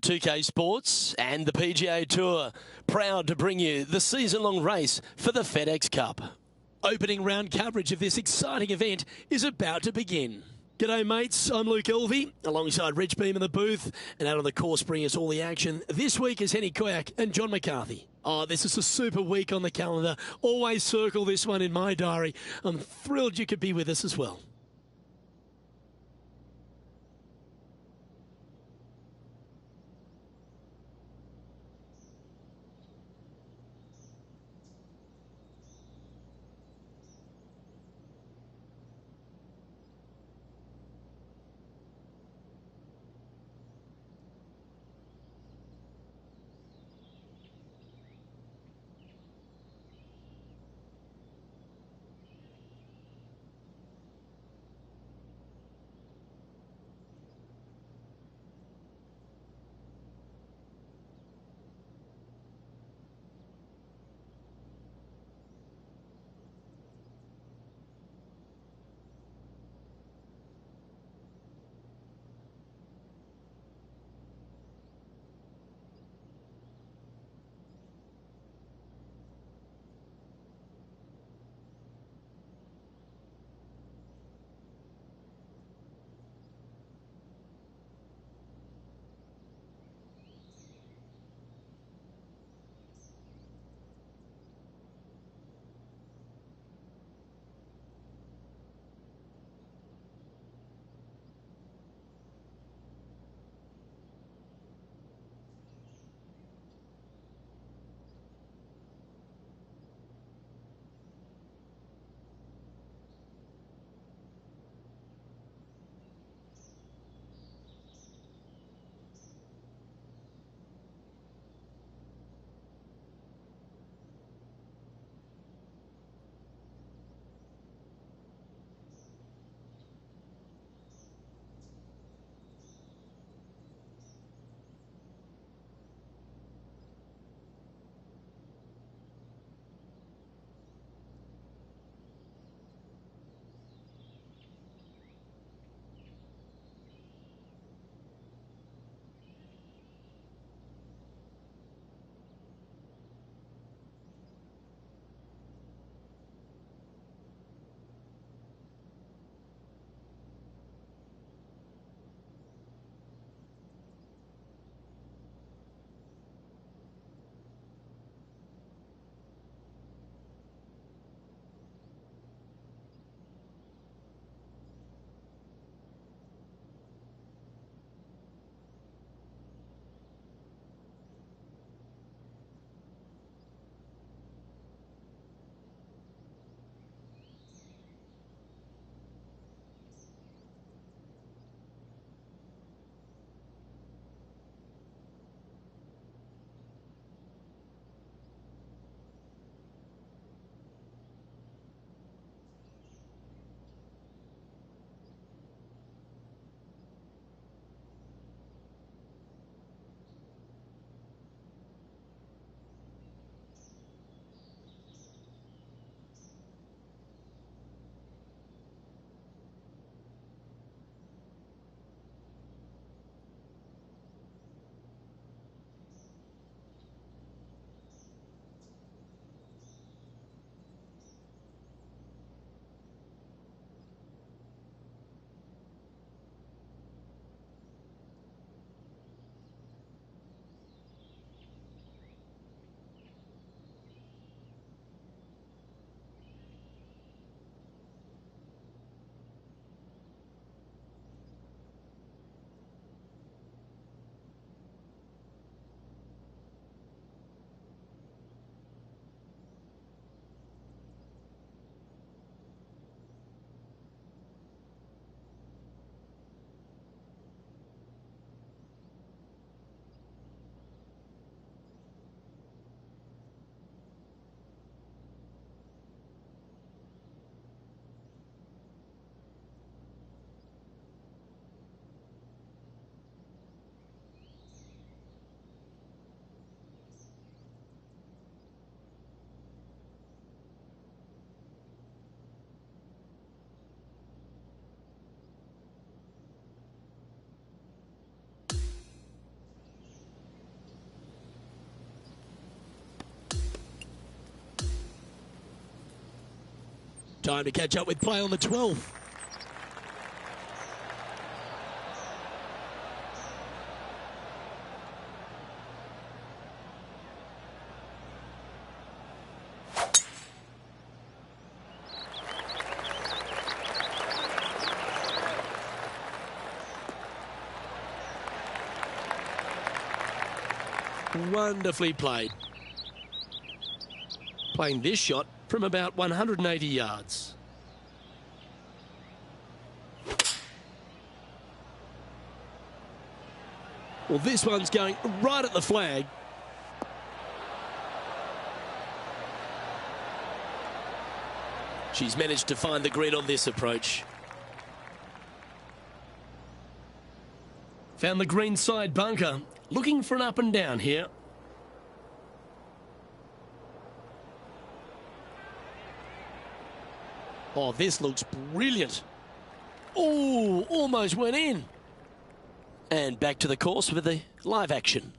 2K Sports and the PGA Tour, proud to bring you the season-long race for the FedEx Cup. Opening round coverage of this exciting event is about to begin. G'day mates, I'm Luke Elvey, alongside Rich Beam in the booth, and out on the course bringing us all the action this week is Henny Koyak and John McCarthy. Oh, this is a super week on the calendar. Always circle this one in my diary. I'm thrilled you could be with us as well. Time to catch up with play on the 12th. Wonderfully played. Playing this shot from about 180 yards. Well, this one's going right at the flag. She's managed to find the green on this approach. Found the green side bunker. Looking for an up and down here. Oh, this looks brilliant. Oh, almost went in. And back to the course with the live action.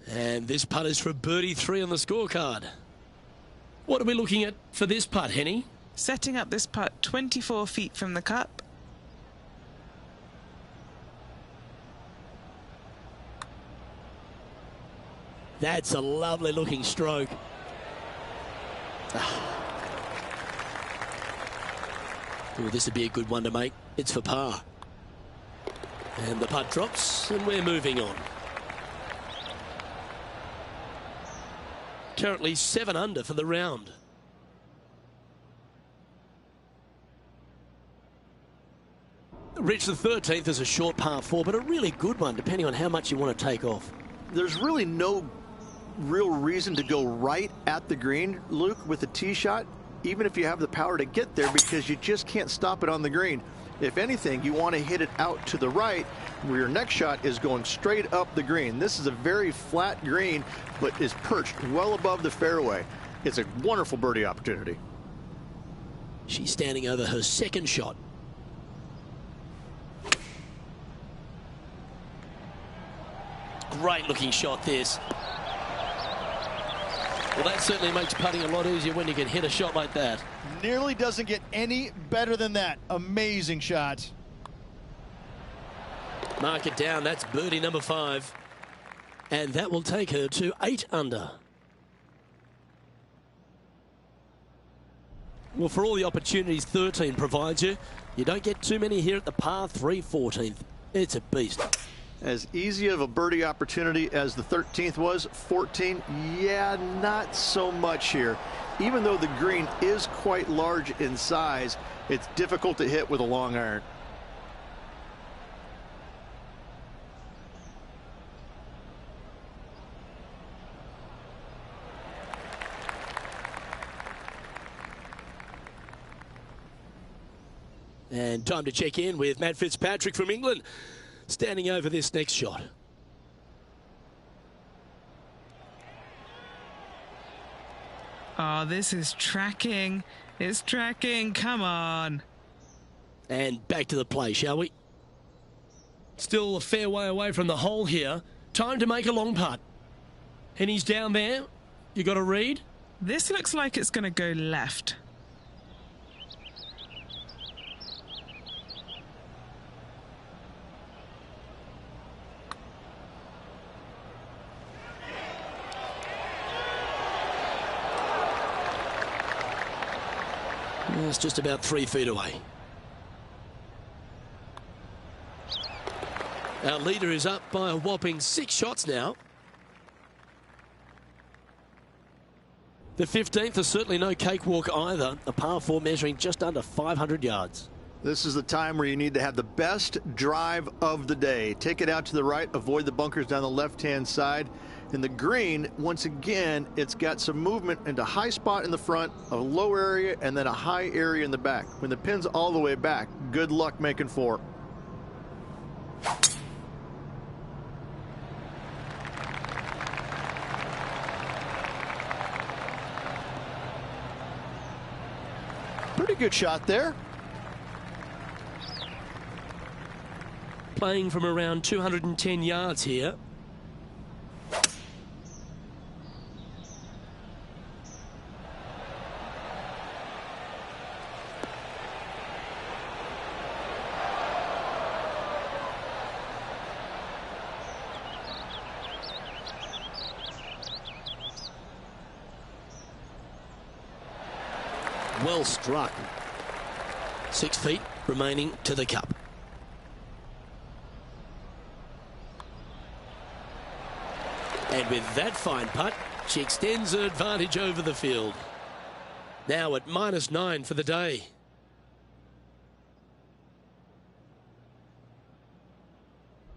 And this putt is for birdie 3 on the scorecard. What are we looking at for this putt, Henny? Setting up this putt 24 feet from the cup. That's a lovely looking stroke. Oh, this would be a good one to make. It's for par. And the putt drops and we're moving on. Currently 7 under for the round. Rich, the 13th is a short par 4, but a really good one depending on how much you want to take off. There's really no real reason to go right at the green, Luke, with a tee shot, even if you have the power to get there, because you just can't stop it on the green. If anything, you want to hit it out to the right, where your next shot is going straight up the green. This is a very flat green, but is perched well above the fairway. It's a wonderful birdie opportunity. She's standing over her second shot. Great looking shot, this. Well, that certainly makes putting a lot easier when you can hit a shot like that. Nearly doesn't get any better than that. Amazing shot. Mark it down. That's birdie number 5. And that will take her to 8 under. Well, for all the opportunities 13 provides you, you don't get too many here at the par 3 14th. It's a beast. As easy of a birdie opportunity as the 13th was, 14, yeah, not so much here. Even though the green is quite large in size, it's difficult to hit with a long iron. And time to check in with Matt Fitzpatrick from England, standing over this next shot. Oh, this is tracking. It's tracking. Come on. And back to the play, shall we? Still a fair way away from the hole here. Time to make a long putt. And he's down there. You got a read? This looks like it's going to go left. It's just about 3 feet away. Our leader is up by a whopping 6 shots now. The 15th is certainly no cakewalk either. A par 4 measuring just under 500 yards. This is the time where you need to have the best drive of the day. Take it out to the right, avoid the bunkers down the left-hand side. And the green, once again, it's got some movement into high spot in the front, a low area, and then a high area in the back. When the pin's all the way back, good luck making 4. Pretty good shot there. Playing from around 210 yards here. Well struck. 6 feet remaining to the cup. And with that fine putt, she extends her advantage over the field. Now at -9 for the day.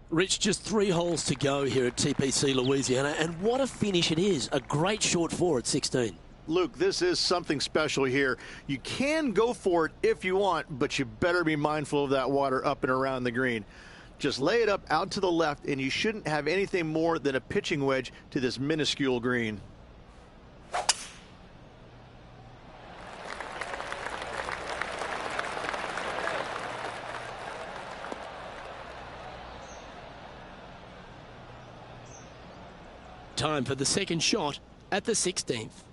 Rich, just 3 holes to go here at TPC Louisiana, and what a finish it is. A great short 4 at 16. Luke, this is something special here. You can go for it if you want, but you better be mindful of that water up and around the green. Just lay it up out to the left, and you shouldn't have anything more than a pitching wedge to this minuscule green. Time for the second shot at the 16th.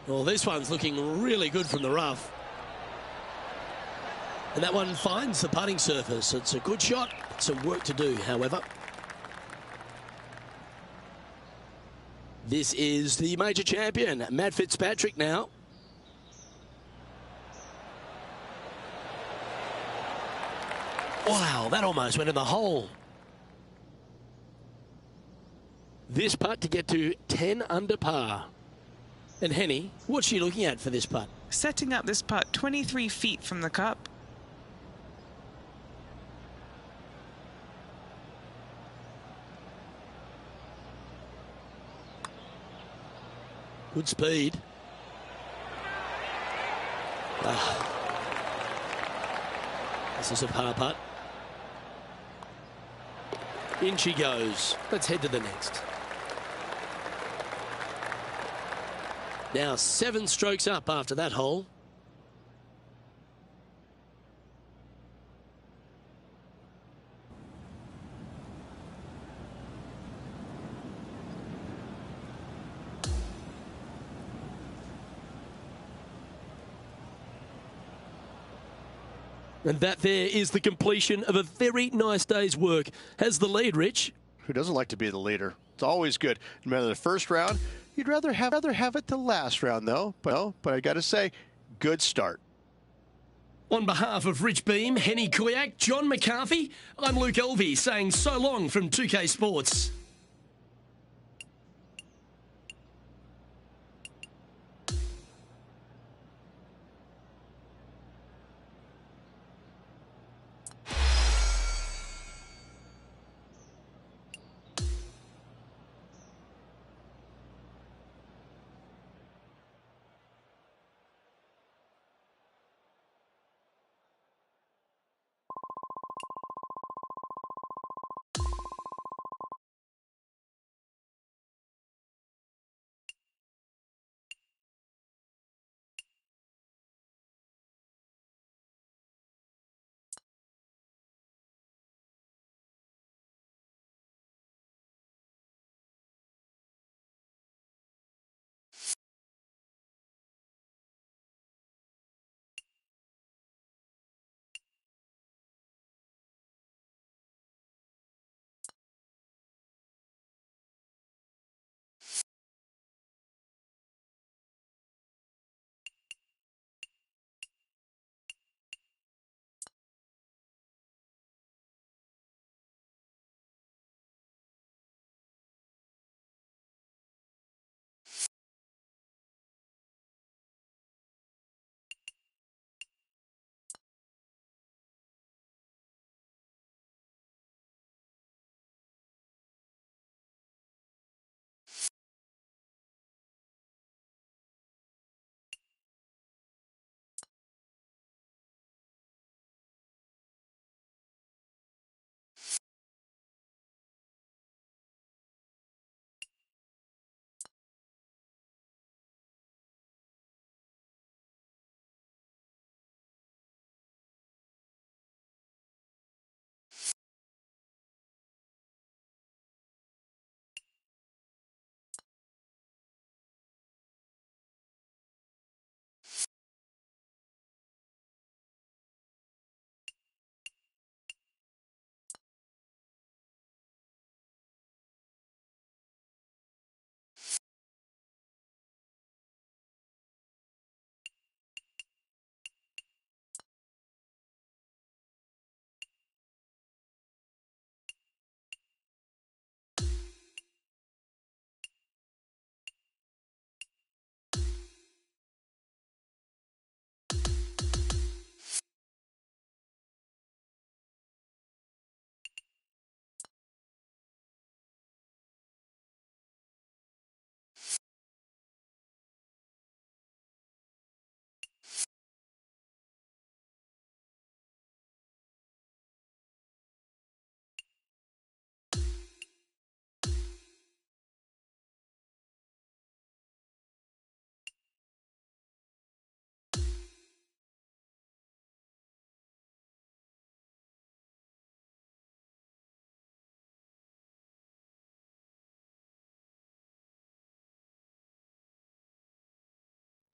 Well, this one's looking really good from the rough. And that one finds the putting surface. It's a good shot. Some work to do, however. This is the major champion, Matt Fitzpatrick now. Wow, that almost went in the hole. This putt to get to 10 under par. And Henny, what's she looking at for this putt? Setting up this putt 23 feet from the cup. Good speed. This is a par putt. In she goes. Let's head to the next. Now 7 strokes up after that hole. And that there is the completion of a very nice day's work. Has the lead, Rich? Who doesn't like to be the leader? It's always good. No matter the first round, you'd rather have it the last round, though. But I got to say, good start. On behalf of Rich Beam, Henny Kuyak, John McCarthy, I'm Luke Elvey saying so long from 2K Sports.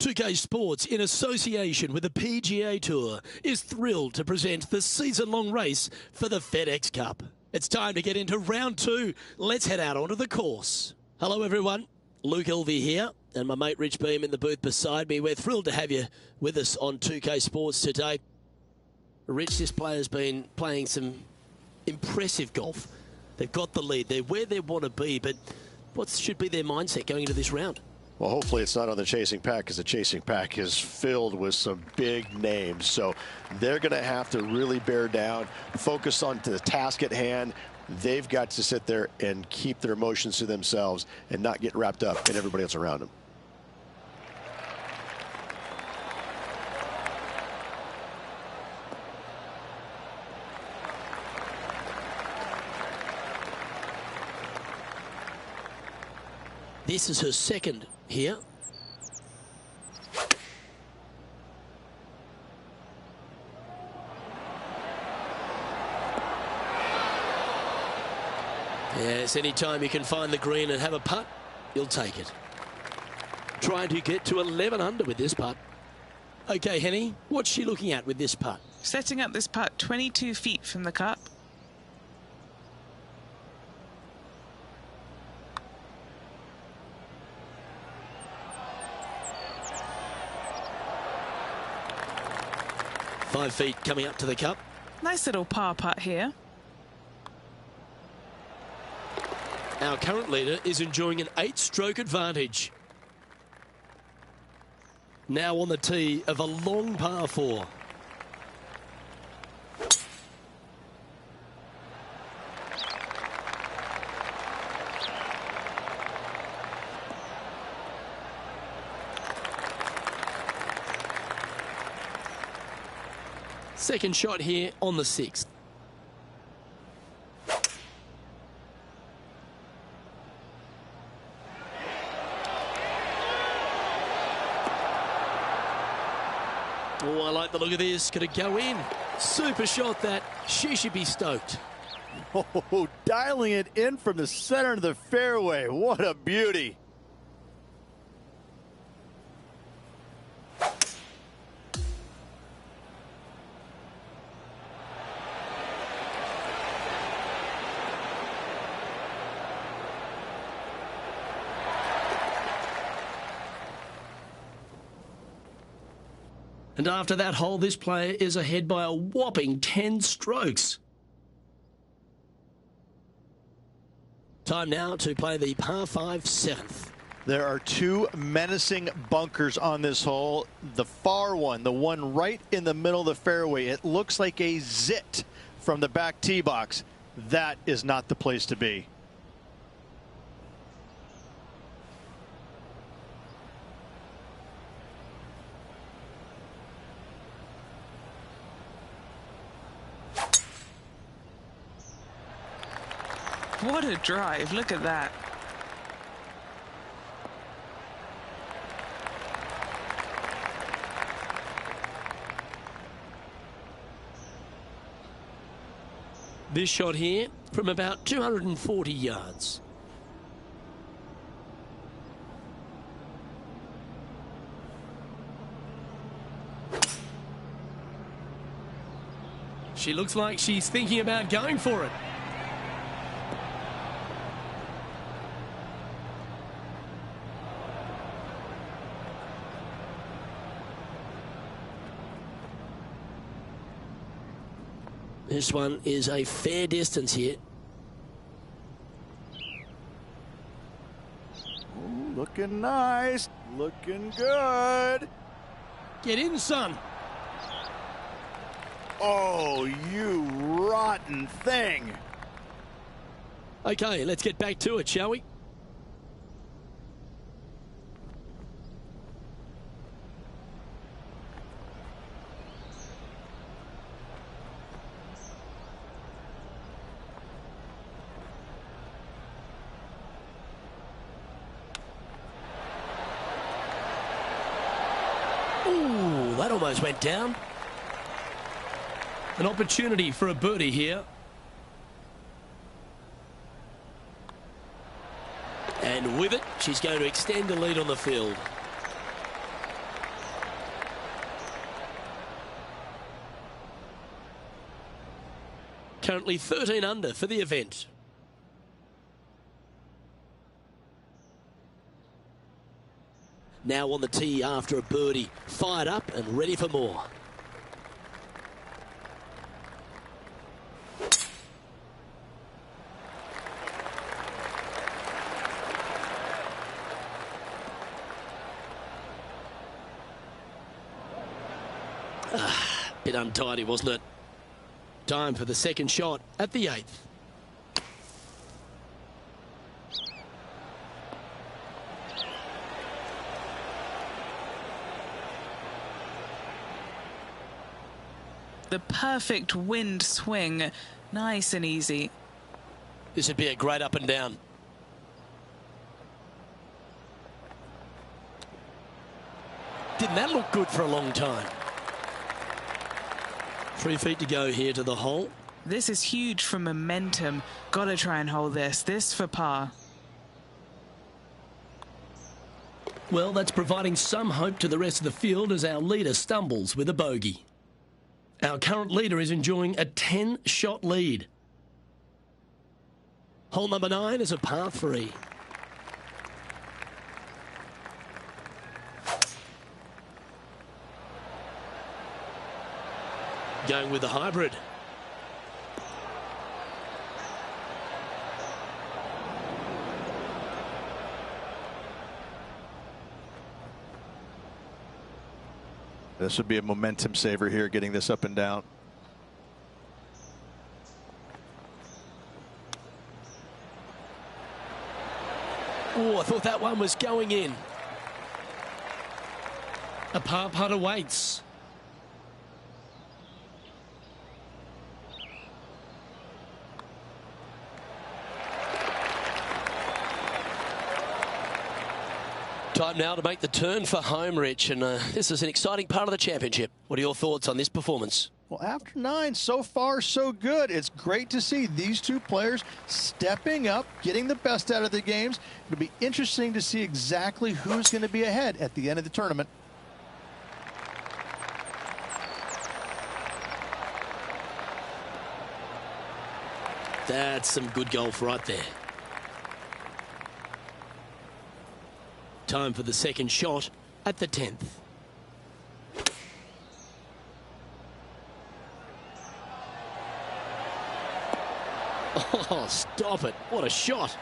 2K Sports, in association with the PGA Tour, is thrilled to present the season-long race for the FedEx Cup. It's time to get into round 2. Let's head out onto the course. Hello, everyone. Luke Elvey here, and my mate Rich Beam in the booth beside me. We're thrilled to have you with us on 2K Sports today. Rich, this player's been playing some impressive golf. They've got the lead. They're where they want to be, but what should be their mindset going into this round? Well, hopefully it's not on the chasing pack, because the chasing pack is filled with some big names. So they're going to have to really bear down, focus on the task at hand. They've got to sit there and keep their emotions to themselves and not get wrapped up in everybody else around them. This is her second here. Yes, anytime you can find the green and have a putt, you'll take it. Trying to get to 11 under with this putt. Okay, Henny, what's she looking at with this putt? Setting up this putt 22 feet from the cup. Five feet coming up to the cup. Nice little par putt here. Our current leader is enjoying an 8-stroke advantage. Now on the tee of a long par 4. Second shot here on the 6th. Oh, I like the look of this. Could it go in? Super shot that. She should be stoked. Oh, dialing it in from the center of the fairway. What a beauty. And after that hole, this player is ahead by a whopping 10 strokes. Time now to play the par 5 7th. There are two menacing bunkers on this hole. The far one, the one right in the middle of the fairway, it looks like a zit from the back tee box. That is not the place to be. What a drive. Look at that. This shot here from about 240 yards. She looks like she's thinking about going for it. This one is a fair distance here. Ooh, looking nice. Looking good. Get in, son. Oh, you rotten thing. Okay, let's get back to it, shall we? Ooh, that almost went down. An opportunity for a birdie here. And with it, she's going to extend the lead on the field. Currently 13 under for the event. Now on the tee after a birdie. Fired up and ready for more. Bit untidy, wasn't it? Time for the second shot at the 8th. The perfect wind swing, nice and easy. This would be a great up and down. Didn't that look good for a long time? 3 feet to go here to the hole. This is huge for momentum. Gotta try and hold this. This for par. Well, that's providing some hope to the rest of the field as our leader stumbles with a bogey. Our current leader is enjoying a 10-shot lead. Hole number 9 is a par 3. Going with the hybrid. This would be a momentum saver here, getting this up and down. Oh, I thought that one was going in. A par putt awaits. Time now to make the turn for home, Rich, and this is an exciting part of the championship. What are your thoughts on this performance? Well, after 9, so far so good. It's great to see these two players stepping up, getting the best out of the games. It'll be interesting to see exactly who's going to be ahead at the end of the tournament. That's some good golf right there. Time for the second shot at the 10th. Oh, stop it. What a shot.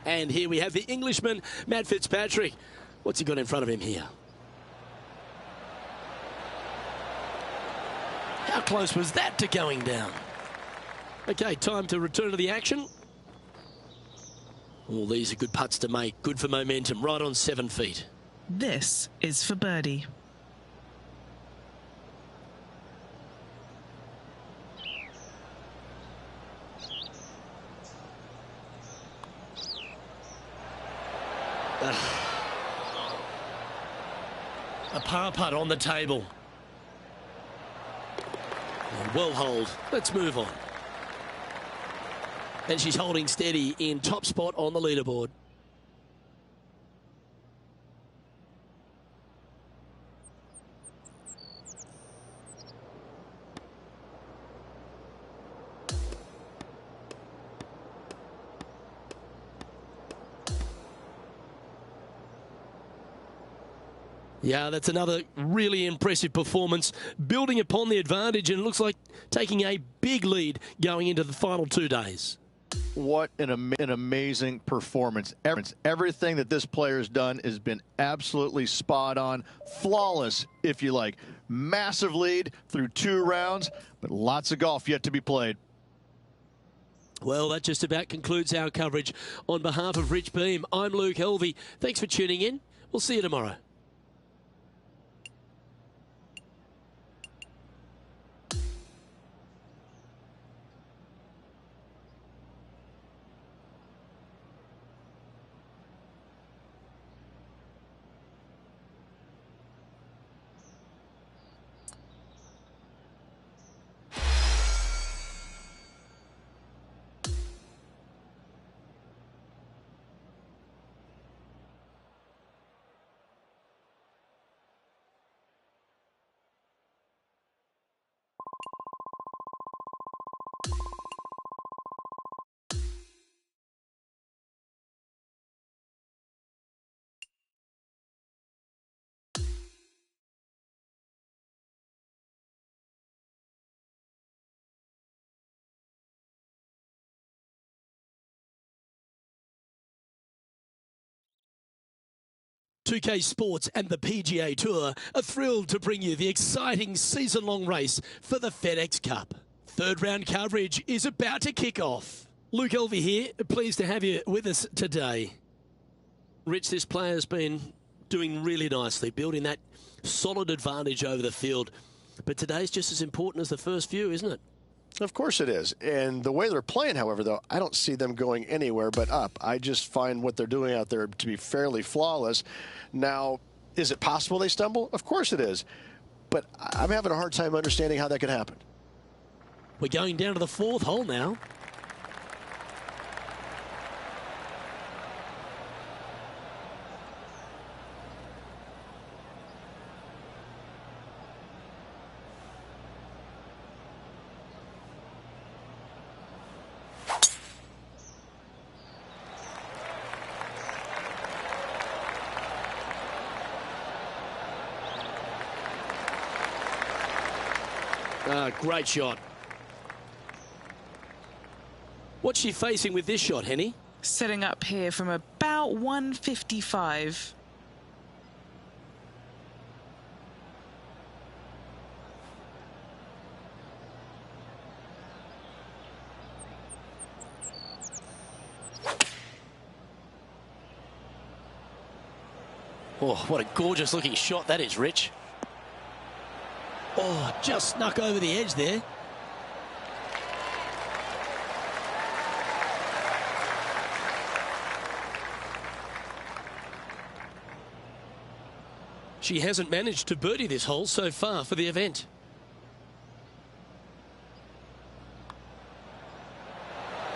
And here we have the Englishman, Matt Fitzpatrick. What's he got in front of him here? How close was that to going down? Okay, time to return to the action. All these are good putts to make. Good for momentum. Right on 7 feet. This is for birdie. A par putt on the table. Well hold. Let's move on. And she's holding steady in top spot on the leaderboard. Yeah, that's another really impressive performance, building upon the advantage, and it looks like taking a big lead going into the final 2 days. What an amazing performance. Everything that this player has done has been absolutely spot on, flawless, if you like. Massive lead through 2 rounds, but lots of golf yet to be played. Well, that just about concludes our coverage. On behalf of Rich Beam, I'm Luke Helvey. Thanks for tuning in. We'll see you tomorrow. 2K Sports and the PGA Tour are thrilled to bring you the exciting season-long race for the FedEx Cup. Third round coverage is about to kick off. Luke Elvey here, pleased to have you with us today. Rich, this player's been doing really nicely, building that solid advantage over the field. But today's just as important as the first few, isn't it? Of course it is. And the way they're playing, however, though, I don't see them going anywhere but up. I just find what they're doing out there to be fairly flawless. Now, is it possible they stumble? Of course it is. But I'm having a hard time understanding how that could happen. We're going down to the fourth hole now. Great shot. What's she facing with this shot, Henny? Setting up here from about 155. Oh, what a gorgeous looking shot that is, Rich. Oh, just snuck over the edge there. She hasn't managed to birdie this hole so far for the event.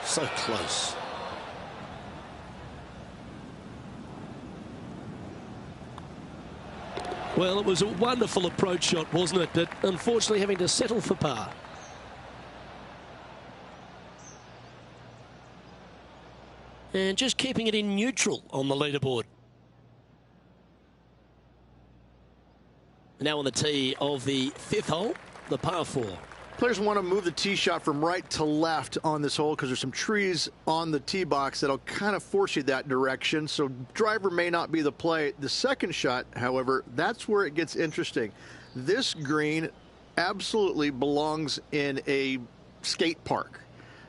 So close. Well, it was a wonderful approach shot, wasn't it? But unfortunately having to settle for par. And just keeping it in neutral on the leaderboard. Now on the tee of the fifth hole, the par 4. Players want to move the tee shot from right to left on this hole because there's some trees on the tee box that'll kind of force you that direction. So driver may not be the play. The second shot, however, that's where it gets interesting. This green absolutely belongs in a skate park.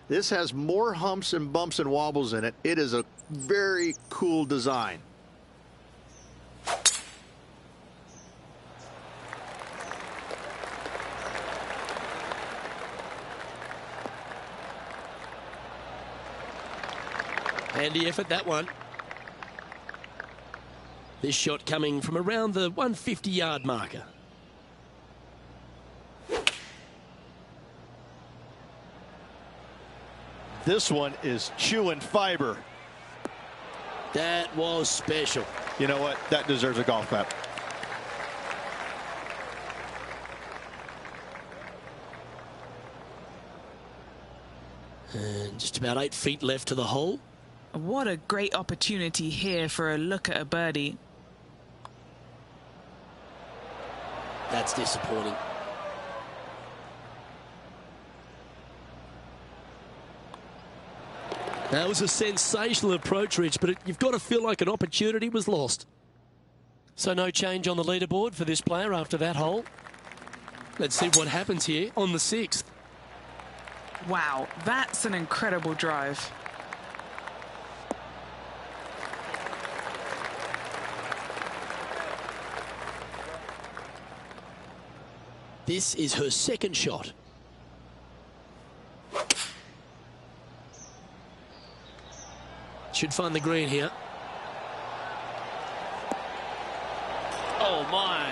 This has more humps and bumps and wobbles in it. It is a very cool design. Handy effort, that one. This shot coming from around the 150-yard marker. This one is chewing fiber. That was special. You know what? That deserves a golf clap. And just about 8 feet left to the hole. What a great opportunity here for a look at a birdie. That's disappointing. That was a sensational approach, Rich, but you've got to feel like an opportunity was lost. So no change on the leaderboard for this player after that hole. Let's see what happens here on the 6th. Wow, that's an incredible drive. This is her second shot. Should find the green here. Oh my.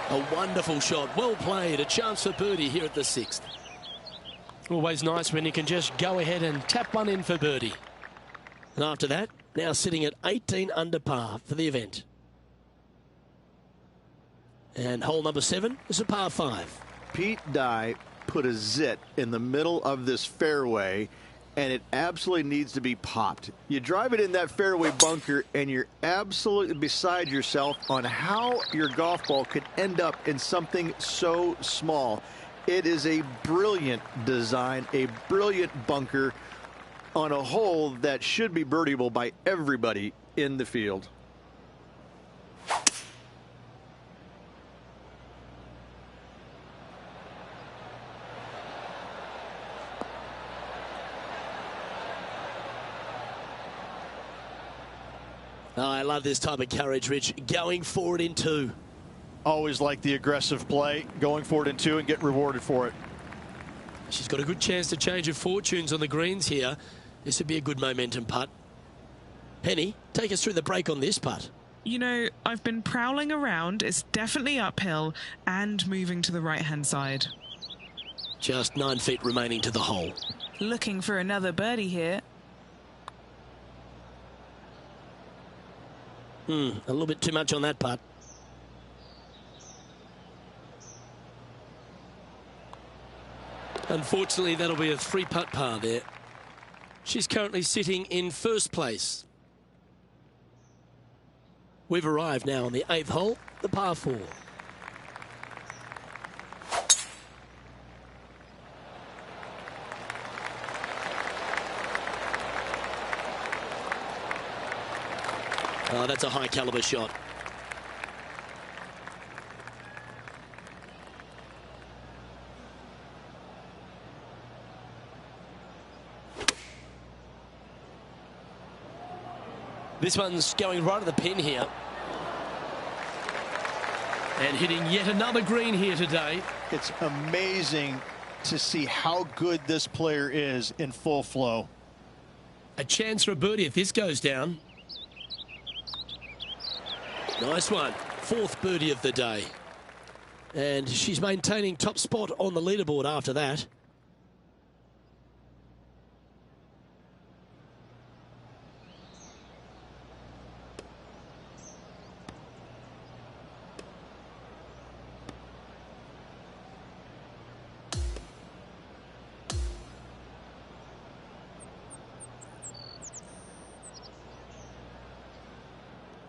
A wonderful shot. Well played. A chance for birdie here at the 6th. Always nice when you can just go ahead and tap one in for birdie. And after that, now sitting at 18 under par for the event. And hole number 7 is a par 5. Pete Dye put a zit in the middle of this fairway, and it absolutely needs to be popped. You drive it in that fairway bunker, and you're absolutely beside yourself on how your golf ball could end up in something so small. It is a brilliant design, a brilliant bunker on a hole that should be birdieable by everybody in the field. Oh, I love this type of courage, Rich. Going forward in 2. Always like the aggressive play, going forward in 2 and get rewarded for it. She's got a good chance to change her fortunes on the greens here. This would be a good momentum putt. Penny, take us through the break on this putt. You know, I've been prowling around. It's definitely uphill and moving to the right-hand side. Just 9 feet remaining to the hole. Looking for another birdie here. A little bit too much on that putt. Unfortunately, that'll be a 3-putt par there. She's currently sitting in first place. We've arrived now on the 8th hole, the par 4. Oh, that's a high caliber shot. This one's going right at the pin here. And hitting yet another green here today. It's amazing to see how good this player is in full flow. A chance for a birdie if this goes down. Nice one. 4th birdie of the day. And she's maintaining top spot on the leaderboard after that.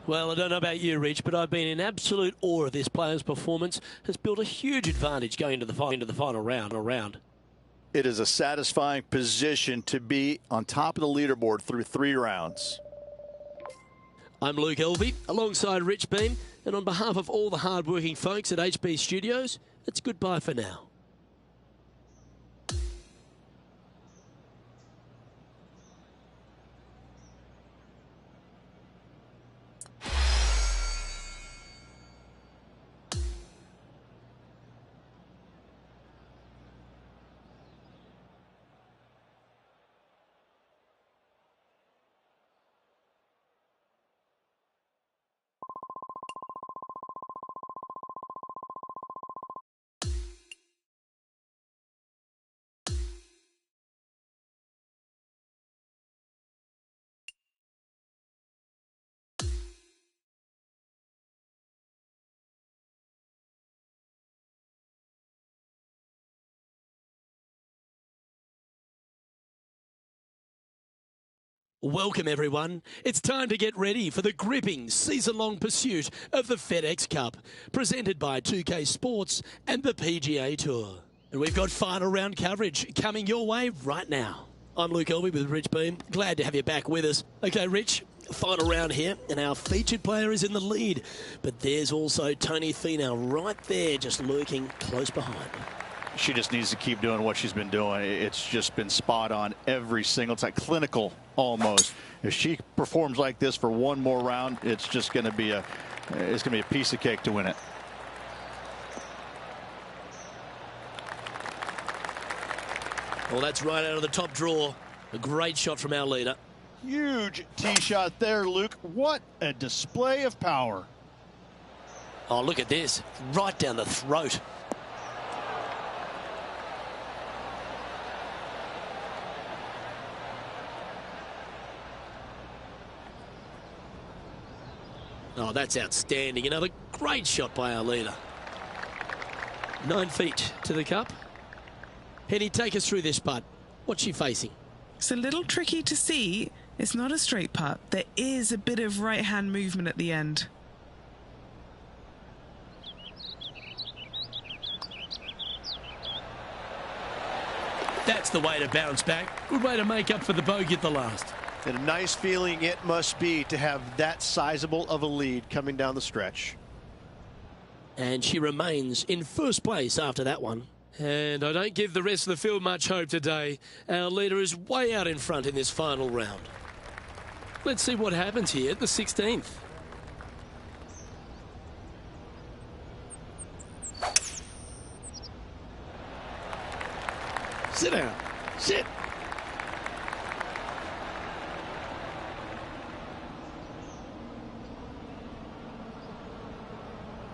Well, I don't know about you, Rich, but I've been in absolute awe of this player's performance. Has built a huge advantage going into the final round. It is a satisfying position to be on top of the leaderboard through 3 rounds. I'm Luke Elvey, alongside Rich Beam, and on behalf of all the hard-working folks at HB Studios, it's goodbye for now. Welcome, everyone. It's time to get ready for the gripping season-long pursuit of the FedEx Cup, presented by 2K Sports and the PGA Tour. And we've got final round coverage coming your way right now. I'm Luke Elvey with Rich Beam. Glad to have you back with us. Okay, Rich, final round here, and our featured player is in the lead. But there's also Tony Finau right there, just lurking close behind. She just needs to keep doing what she's been doing. It's just been spot on every single time, clinical almost. If she performs like this for one more round, it's just going to be a piece of cake to win it. Well, that's right out of the top draw. A great shot from our leader. Huge tee shot there, Luke. What a display of power. Oh, look at this. Right down the throat. Oh, that's outstanding. Another great shot by our leader. 9 feet to the cup. Penny, take us through this putt. What's she facing? It's a little tricky to see. It's not a straight putt. There is a bit of right-hand movement at the end. That's the way to bounce back. Good way to make up for the bogey at the last. And a nice feeling it must be to have that sizable of a lead coming down the stretch. And she remains in first place after that one. And I don't give the rest of the field much hope today. Our leader is way out in front in this final round. Let's see what happens here at the 16th. Sit down. Sit.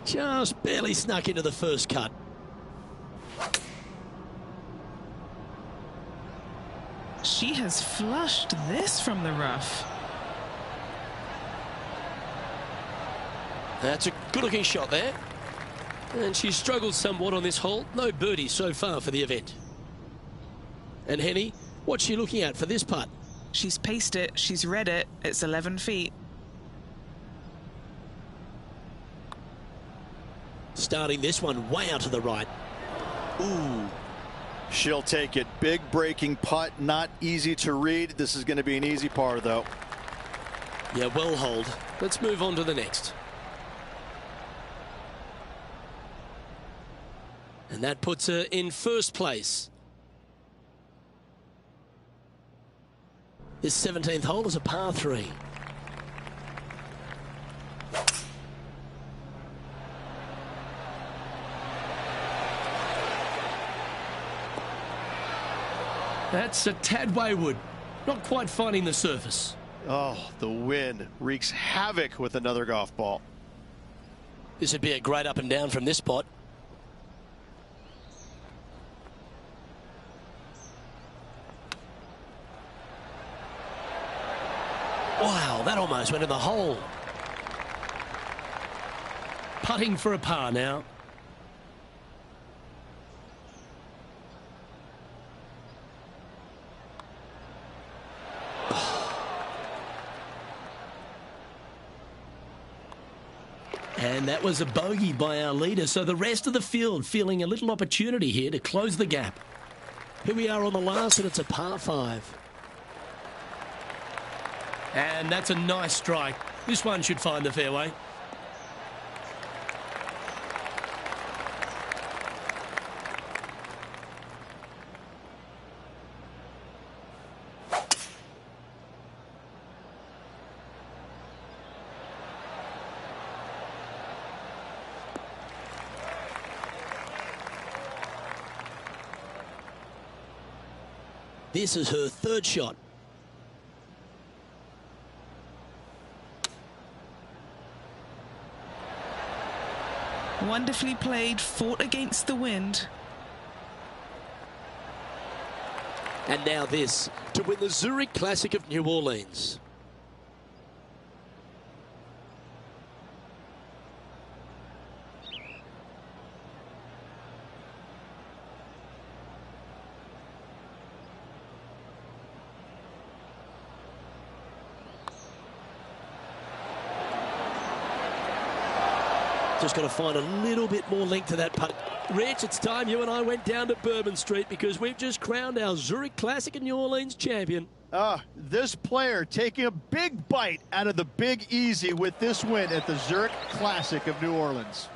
Just barely snuck into the first cut. She has flushed this from the rough. That's a good-looking shot there. And she struggled somewhat on this hole. No birdie so far for the event. And Henny, what's she looking at for this putt? She's paced it. She's read it. It's 11 feet. Starting this one way out to the right. Ooh. She'll take it. Big breaking putt. Not easy to read. This is going to be an easy par, though. Yeah, well holed. Let's move on to the next. And that puts her in first place. This 17th hole is a par 3. That's a tad wayward. Not quite finding the surface. Oh, the wind wreaks havoc with another golf ball. This would be a great up and down from this spot. Wow, that almost went in the hole. Putting for a par now. And that was a bogey by our leader, so the rest of the field feeling a little opportunity here to close the gap. Here we are on the last, and it's a par 5. And that's a nice strike. This one should find the fairway. This is her third shot. Wonderfully played, fought against the wind. And now this to win the Zurich Classic of New Orleans. Just got to find a little bit more length to that putt. Rich, it's time you and I went down to Bourbon Street because we've just crowned our Zurich Classic and New Orleans champion. This player taking a big bite out of the Big Easy with this win at the Zurich Classic of New Orleans.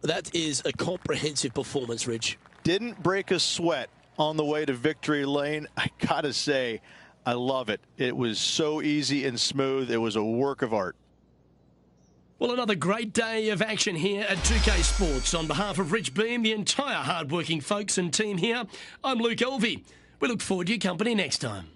That is a comprehensive performance, Rich. Didn't break a sweat on the way to victory lane. I gotta say, I love it. It was so easy and smooth. It was a work of art. Well, another great day of action here at 2K Sports. On behalf of Rich Beam, the entire hard-working folks and team here, I'm Luke Elvey. We look forward to your company next time.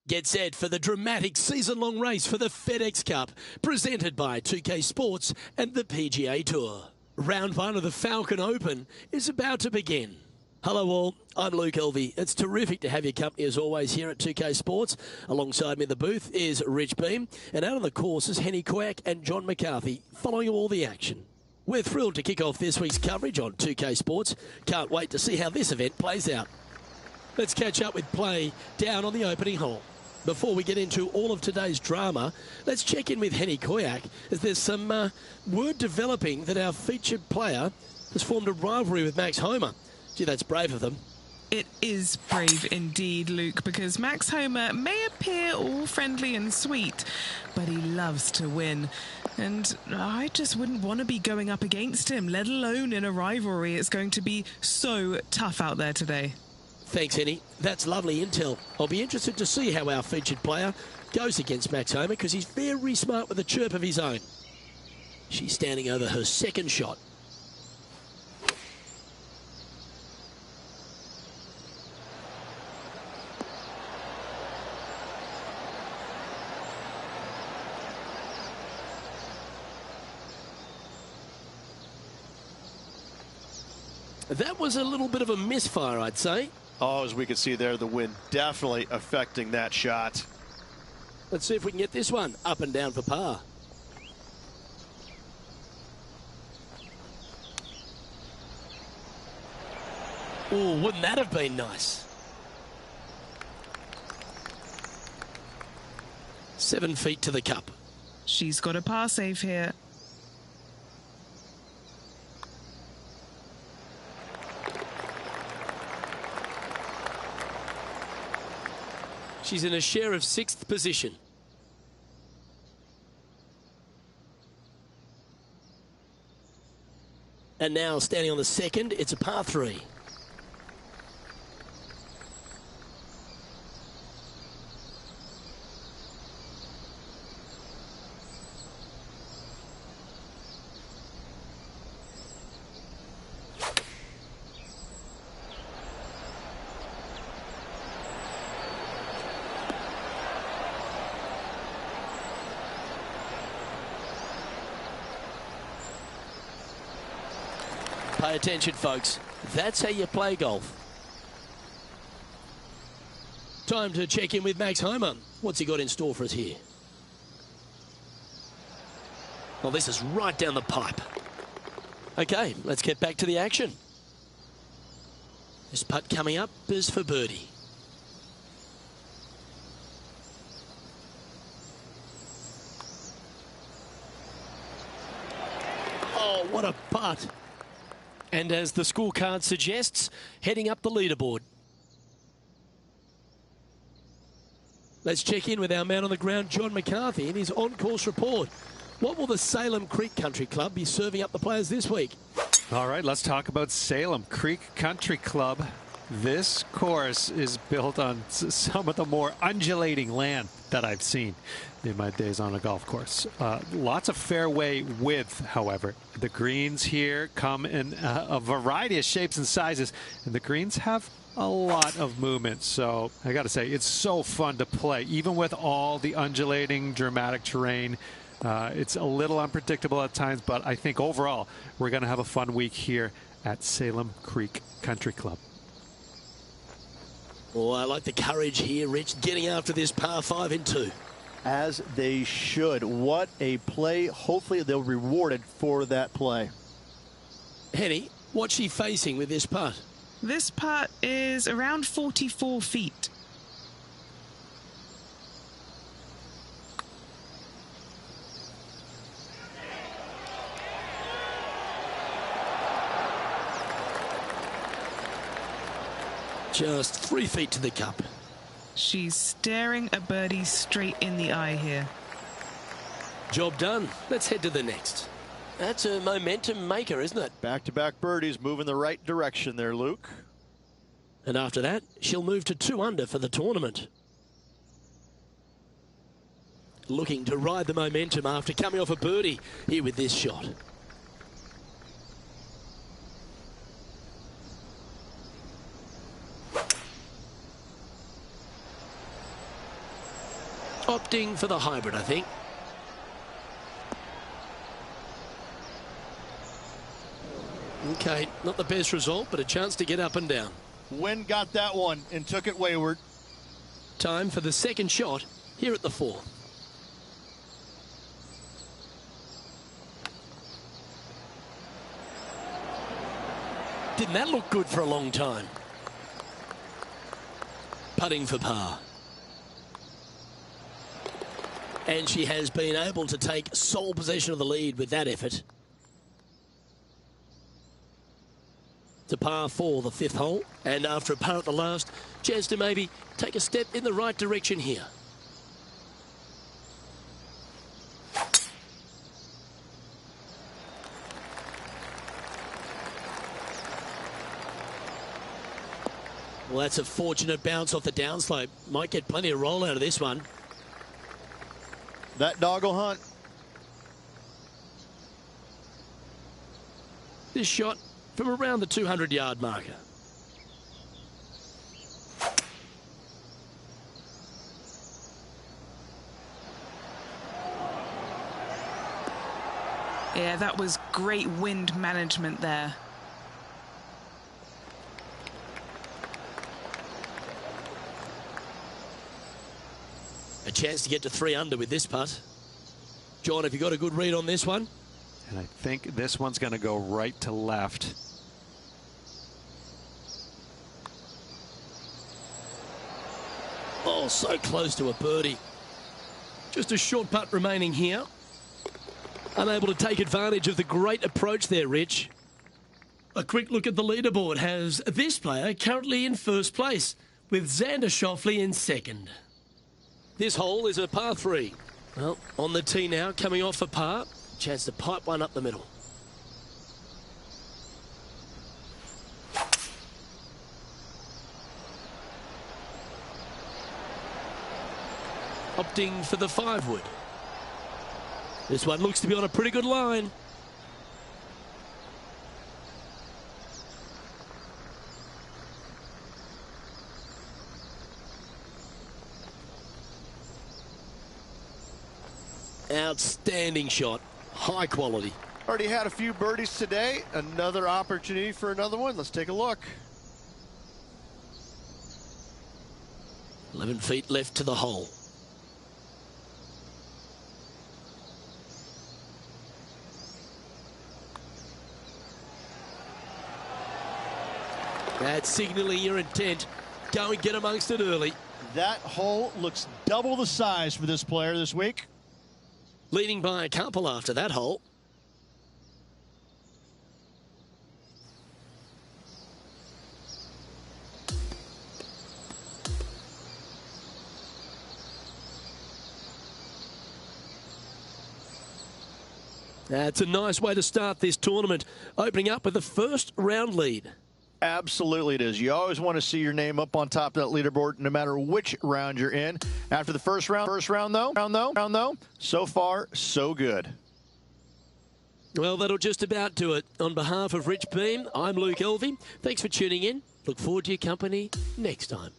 Get set for the dramatic season-long race for the FedEx Cup, presented by 2K Sports and the PGA Tour. Round 1 of the Falcon Open is about to begin. Hello all, I'm Luke Elvey. It's terrific to have your company as always here at 2K Sports. Alongside me in the booth is Rich Beam, and out on the course is Henny Quack and John McCarthy, following all the action. We're thrilled to kick off this week's coverage on 2K Sports. Can't wait to see how this event plays out. Let's catch up with play down on the opening hole. Before we get into all of today's drama, let's check in with Henny Koyak, as there's some word developing that our featured player has formed a rivalry with Max Homa. Gee, that's brave of them. It is brave indeed, Luke, because Max Homa may appear all friendly and sweet, but he loves to win. And I just wouldn't want to be going up against him, let alone in a rivalry. It's going to be so tough out there today. Thanks, Henny. That's lovely intel. I'll be interested to see how our featured player goes against Max Homa, because he's very smart with a chirp of his own. She's standing over her second shot. That was a little bit of a misfire, I'd say. Oh, as we can see there, the wind definitely affecting that shot. Let's see if we can get this one up and down for par. Oh, wouldn't that have been nice? 7 feet to the cup. She's got a par save here. She's in a share of 6th position. And now standing on the second, it's a par 3. Pay attention, folks. That's how you play golf. Time to check in with Max Homa. What's he got in store for us here? Well, this is right down the pipe. Okay, let's get back to the action. This putt coming up is for birdie. Oh, what a putt. And as the scorecard suggests, heading up the leaderboard. Let's check in with our man on the ground, John McCarthy, in his on-course report. What will the Salem Creek Country Club be serving up the players this week? All right, let's talk about Salem Creek Country Club. This course is built on some of the more undulating land that I've seen in my days on a golf course. Lots of fairway width, however. The greens here come in a variety of shapes and sizes, and the greens have a lot of movement. So I got to say, it's so fun to play, even with all the undulating, dramatic terrain. It's a little unpredictable at times, but I think overall we're going to have a fun week here at Salem Creek Country Club. Oh, I like the courage here, Rich, getting after this par 5 in 2. As they should. What a play. Hopefully they'll be rewarded for that play. Henny, what's she facing with this putt? This putt is around 44 feet. Just 3 feet to the cup. She's staring a birdie straight in the eye here. Job done. Let's head to the next. That's a momentum maker, isn't it? Back-to-back birdies, moving the right direction there, Luke. And after that, she'll move to 2 under for the tournament. Looking to ride the momentum after coming off a birdie here with this shot. Opting for the hybrid, I think. Okay, not the best result, but a chance to get up and down. Wind got that one and took it wayward. Time for the second shot here at the 4. Didn't that look good for a long time? Putting for par. And she has been able to take sole possession of the lead with that effort. To par 4, the 5th hole. And after a par at the last, chance to maybe take a step in the right direction here. Well, that's a fortunate bounce off the downslope. Might get plenty of roll out of this one. That dog will hunt. This shot from around the 200-yard marker. Yeah, that was great wind management there. A chance to get to 3 under with this putt. John, have you got a good read on this one? And I think this one's going to go right to left. Oh, so close to a birdie. Just a short putt remaining here. Unable to take advantage of the great approach there, Rich. A quick look at the leaderboard has this player currently in first place, with Xander Schauffele in second. This hole is a par 3. Well, on the tee now, coming off a par. Chance to pipe one up the middle. Opting for the 5-wood. This one looks to be on a pretty good line. Outstanding shot. High quality. Already had a few birdies today. Another opportunity for another one. Let's take a look. 11 feet left to the hole. That's signaling your intent. Go and get amongst it early. That hole looks double the size for this player this week. Leading by a couple after that hole. That's a nice way to start this tournament, opening up with the first round lead. Absolutely it is. You always want to see your name up on top of that leaderboard, no matter which round you're in. After the first round though, so far, so good. Well, that'll just about do it. On behalf of Rich Beam, I'm Luke Elvey. Thanks for tuning in. Look forward to your company next time.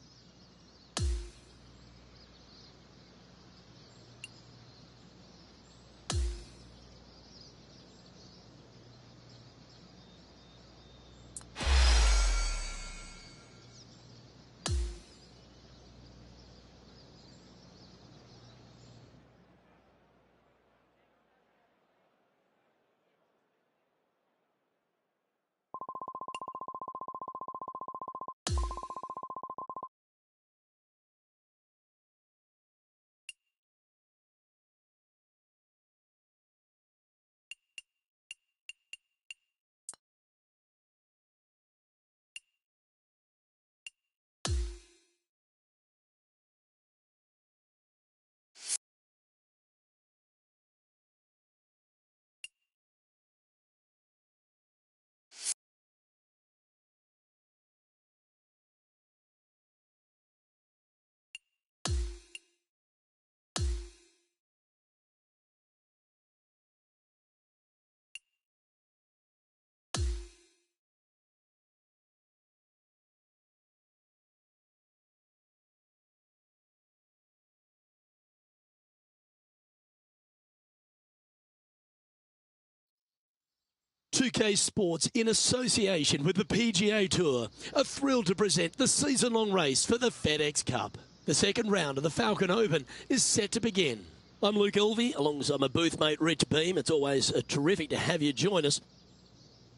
2K Sports, in association with the PGA Tour, are thrilled to present the season-long race for the FedEx Cup. The second round of the Falcon Open is set to begin. I'm Luke Elvey, alongside my booth mate Rich Beam. It's always terrific to have you join us.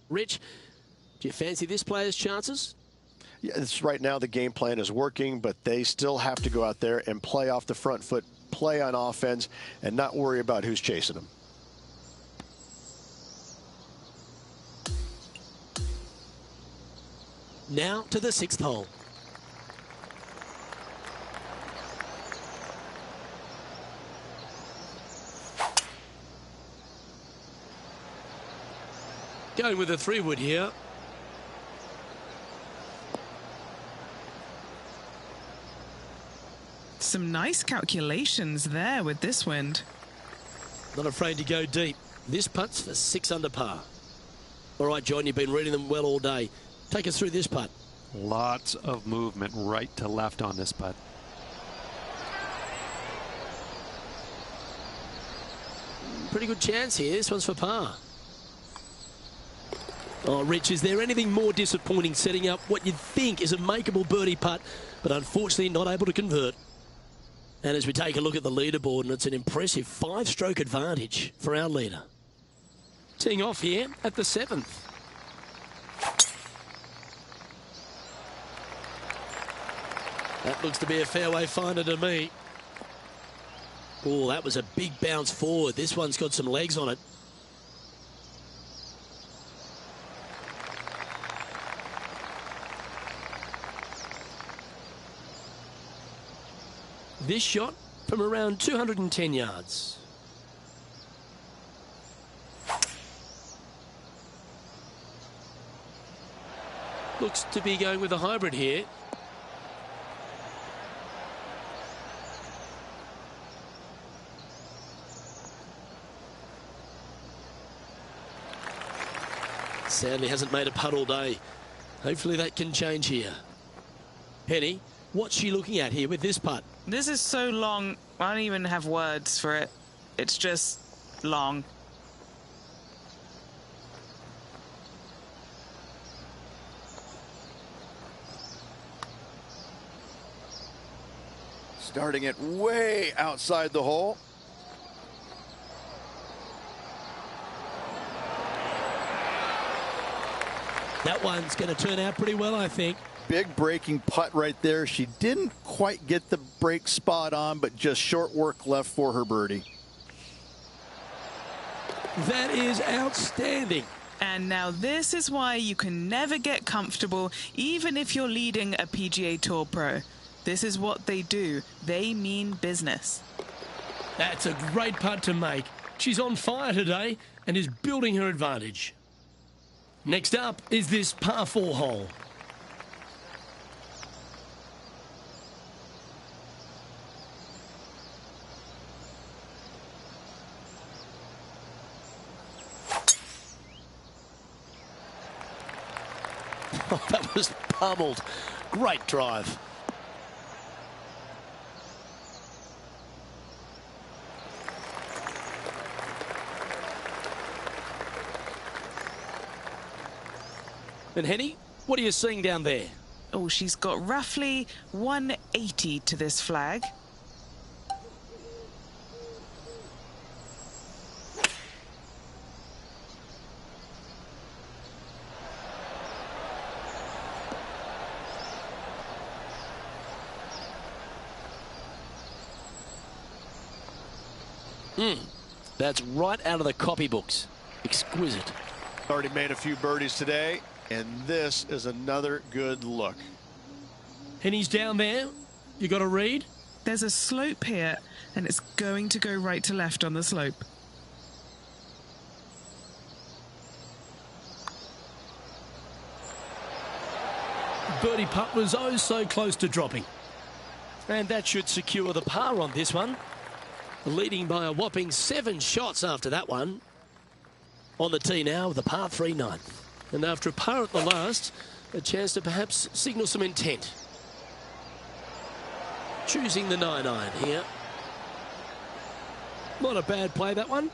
Rich, do you fancy this player's chances? Yeah, it's right now the game plan is working, but they still have to go out there and play off the front foot, play on offense, and not worry about who's chasing them. Now to the 6th hole. Going with a 3-wood here. Some nice calculations there with this wind. Not afraid to go deep. This putt's for 6 under par. All right, John, you've been reading them well all day. Take us through this putt. Lots of movement right to left on this putt. Pretty good chance here. This one's for par. Oh, Rich, is there anything more disappointing setting up what you'd think is a makeable birdie putt, but unfortunately not able to convert? And as we take a look at the leaderboard, and it's an impressive 5-stroke advantage for our leader. Teeing off here at the 7th. That looks to be a fairway finder to me. Oh, that was a big bounce forward. This one's got some legs on it. This shot from around 210 yards. Looks to be going with a hybrid here. Sadly hasn't made a putt all day. Hopefully that can change here. Penny, what's she looking at here with this putt? This is so long, I don't even have words for it. It's just long. Starting it way outside the hole. That one's going to turn out pretty well, I think. Big breaking putt right there. She didn't quite get the break spot on, but just short work left for her birdie. That is outstanding. And now this is why you can never get comfortable, even if you're leading a PGA Tour pro. This is what they do. They mean business. That's a great putt to make. She's on fire today and is building her advantage. Next up is this par 4 hole. Oh, that was pummeled. Great drive. And Henny, what are you seeing down there? Oh, she's got roughly 180 to this flag. That's right out of the copybooks. Exquisite. Already made a few birdies today, and this is another good look. Henny's down there. You got a read? There's a slope here, and it's going to go right to left on the slope. Birdie putt was oh so close to dropping. And that should secure the par on this one. Leading by a whopping 7 shots after that one. On the tee now with a par 3 ninth. And after a par at the last, a chance to perhaps signal some intent. Choosing the 9-iron here. Not a bad play, that one.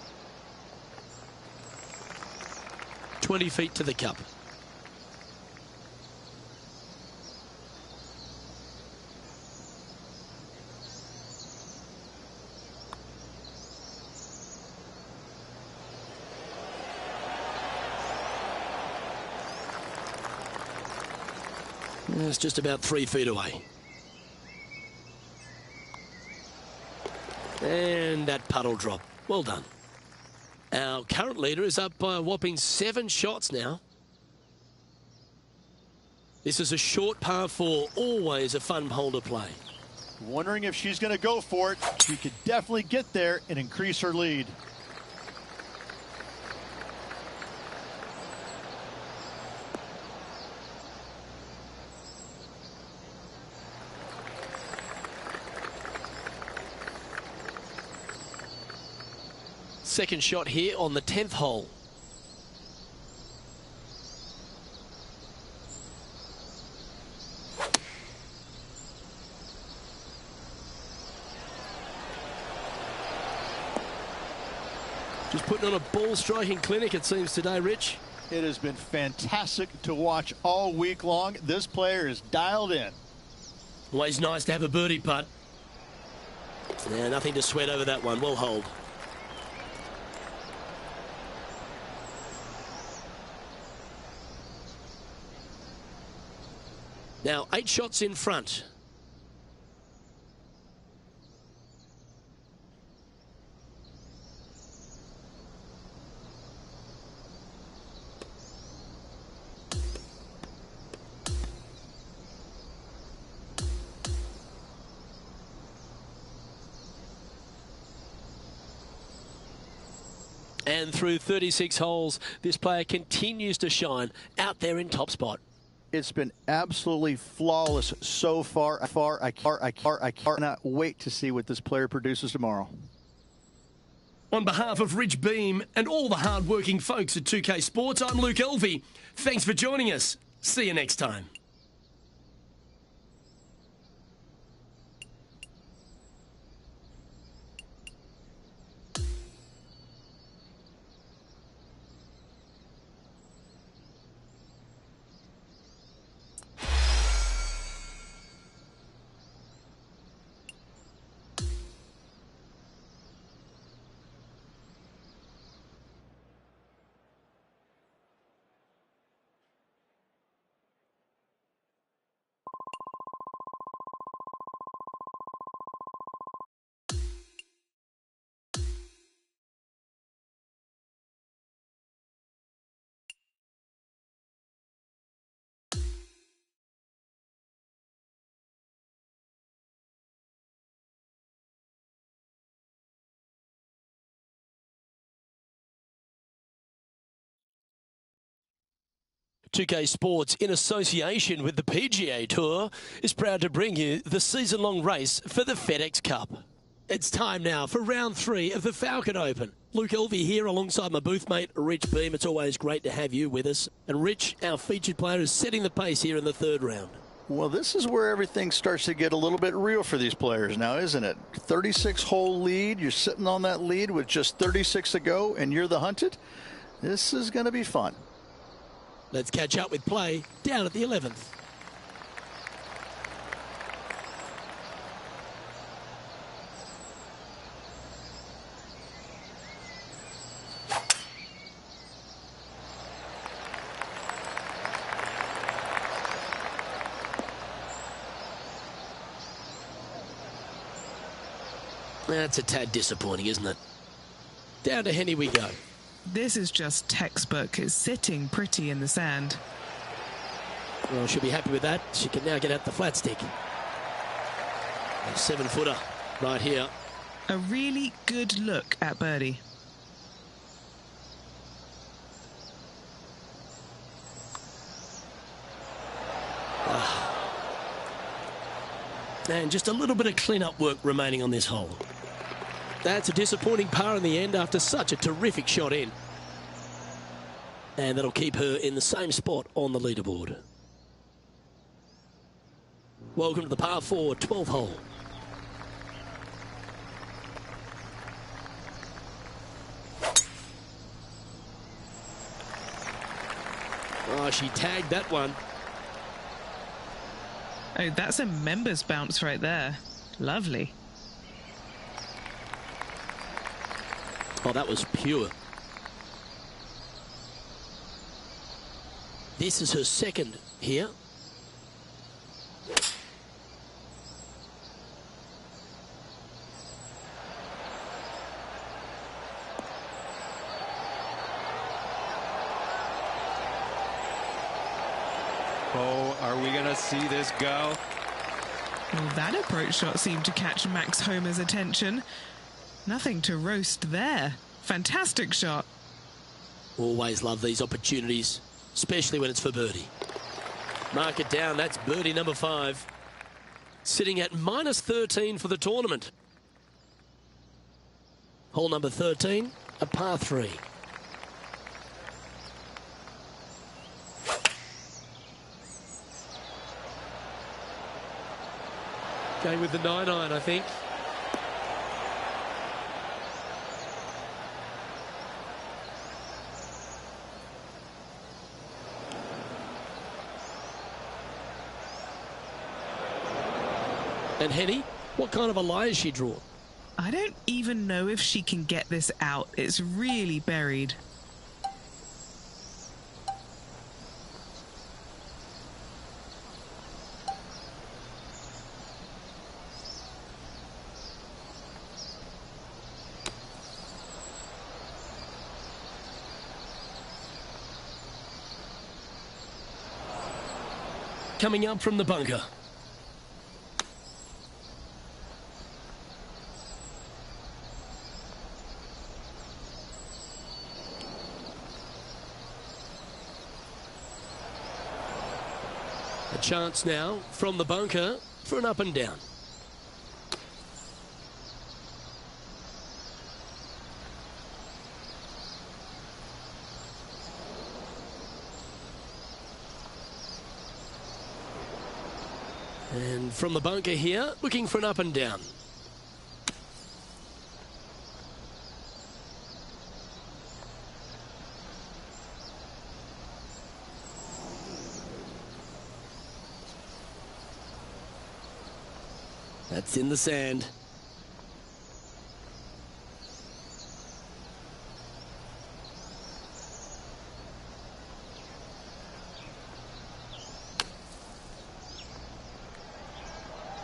20 feet to the cup. It's just about 3 feet away. And that puddle drop. Well done. Our current leader is up by a whopping 7 shots now. This is a short par 4, always a fun hole to play. Wondering if she's going to go for it. She could definitely get there and increase her lead. Second shot here on the 10th hole. Just putting on a ball striking clinic, it seems, today, Rich. It has been fantastic to watch all week long. This player is dialed in. Always nice to have a birdie putt. Yeah, nothing to sweat over that one. Well holed. Now 8 shots in front. And through 36 holes, this player continues to shine out there in top spot. It's been absolutely flawless so far. I cannot wait to see what this player produces tomorrow. On behalf of Rich Beam and all the hard-working folks at 2K Sports, I'm Luke Elvey. Thanks for joining us. See you next time. .2K Sports, in association with the PGA Tour, is proud to bring you the season-long race for the FedEx Cup. It's time now for round 3 of the Falcon Open. Luke Elvey here alongside my booth mate, Rich Beam. It's always great to have you with us. And Rich, our featured player, is setting the pace here in the 3rd round. Well, this is where everything starts to get a little bit real for these players now, isn't it? 36-hole lead. You're sitting on that lead with just 36 to go, and you're the hunted. This is going to be fun. Let's catch up with play down at the 11th. That's a tad disappointing, isn't it? Down to Henny we go. This is just textbook. It's sitting pretty in the sand. Well, she'll be happy with that. She can now get out the flat stick. A 7-footer right here. A really good look at birdie. And just a little bit of clean-up work remaining on this hole. That's a disappointing par in the end after such a terrific shot in. And that'll keep her in the same spot on the leaderboard. Welcome to the par 4 12th hole. Oh, she tagged that one. Oh, that's a members bounce right there. Lovely. Oh, that was pure. This is her second here. Oh, are we going to see this go? Well, that approach shot seemed to catch Max Homer's attention. Nothing to roast there. Fantastic shot. Always love these opportunities, especially when it's for birdie. Mark it down, that's birdie number 5. Sitting at minus 13 for the tournament. Hole number 13, a par 3. Going with the 9-iron, I think. And Henny, what kind of a lie has she drawn? I don't even know if she can get this out. It's really buried. Coming up from the bunker. A chance now from the bunker for an up and down. And from the bunker here, looking for an up and down. That's in the sand.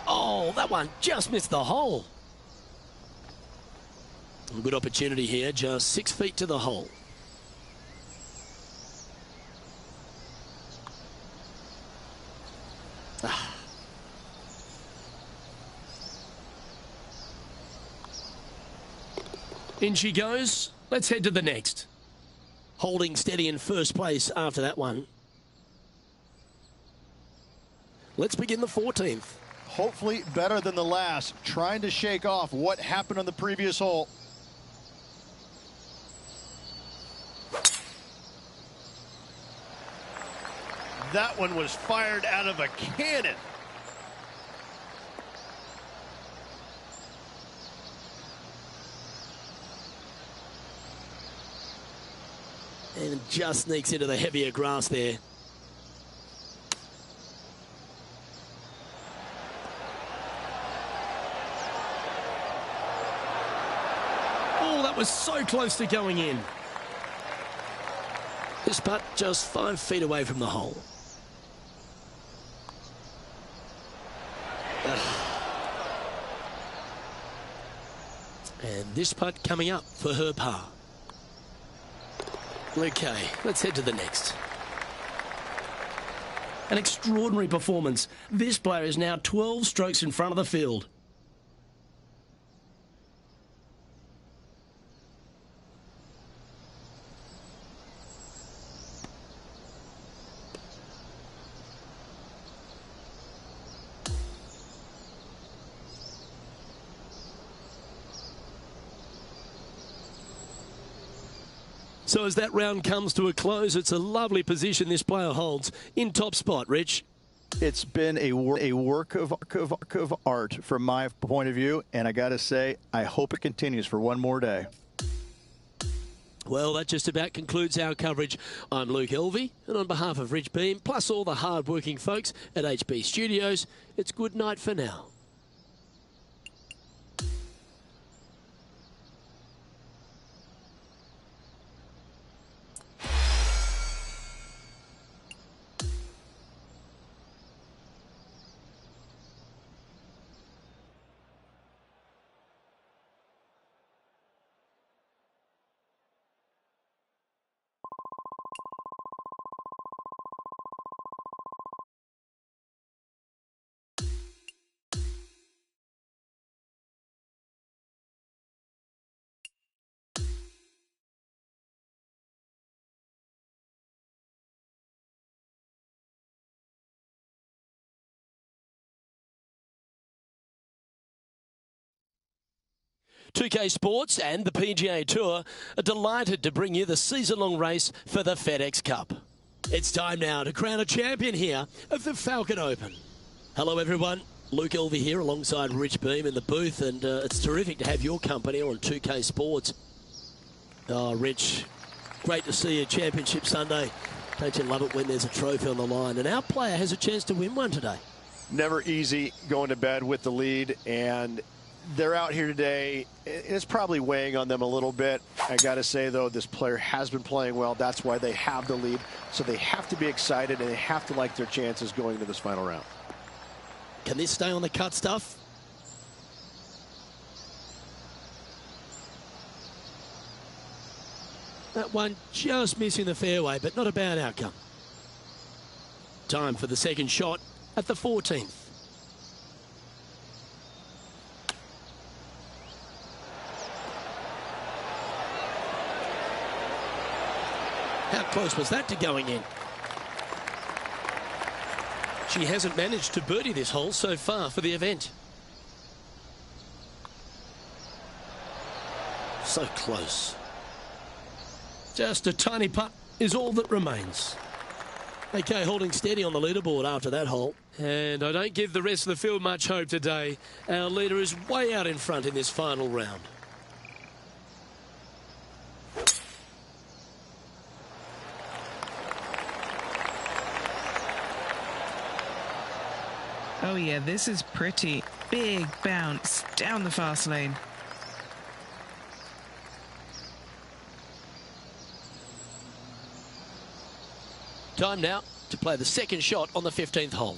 Oh, that one just missed the hole. A good opportunity here, just 6 feet to the hole. In she goes. Let's head to the next. Holding steady in first place after that one. Let's begin the 14th. Hopefully better than the last. Trying to shake off what happened on the previous hole. That one was fired out of a cannon. And just sneaks into the heavier grass there. Oh, that was so close to going in. This putt just 5 feet away from the hole. And this putt coming up for her par. Okay, let's head to the next. An extraordinary performance. This player is now 12 strokes in front of the field. So as that round comes to a close, it's a lovely position this player holds in top spot, Rich. It's been a work of art from my point of view, and I got to say, I hope it continues for one more day. Well, that just about concludes our coverage. I'm Luke Elvey, and on behalf of Rich Beam, plus all the hard-working folks at HB Studios, it's good night for now. TK Sports and the PGA Tour are delighted to bring you the season-long race for the FedEx Cup. It's time now to crown a champion here of the Falcon Open. Hello everyone, Luke Elvey here alongside Rich Beam in the booth, and it's terrific to have your company on 2K Sports. Oh, Rich, great to see you, Championship Sunday. Don't you love it when there's a trophy on the line? And our player has a chance to win one today. Never easy going to bed with the lead, and they're out here today. It's probably weighing on them a little bit. I got to say, though, this player has been playing well. That's why they have the lead. So they have to be excited, and they have to like their chances going into this final round. Can this stay on the cut stuff? That one just missing the fairway, but not a bad outcome. Time for the second shot at the 14th. How close was that to going in? She hasn't managed to birdie this hole so far for the event. So close. Just a tiny putt is all that remains. Okay, holding steady on the leaderboard after that hole. And I don't give the rest of the field much hope today. Our leader is way out in front in this final round. Oh yeah, this is pretty. Big bounce down the fast lane. Time now to play the second shot on the 15th hole.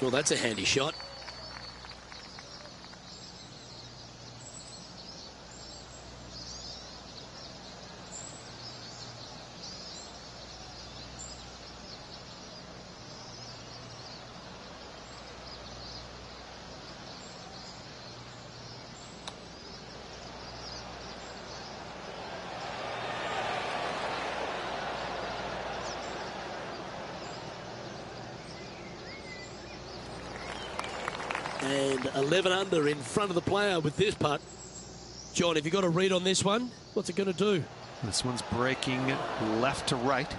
Well, that's a handy shot. And 11 under in front of the player with this putt. John, have you got a read on this one? What's it going to do? This one's breaking left to right.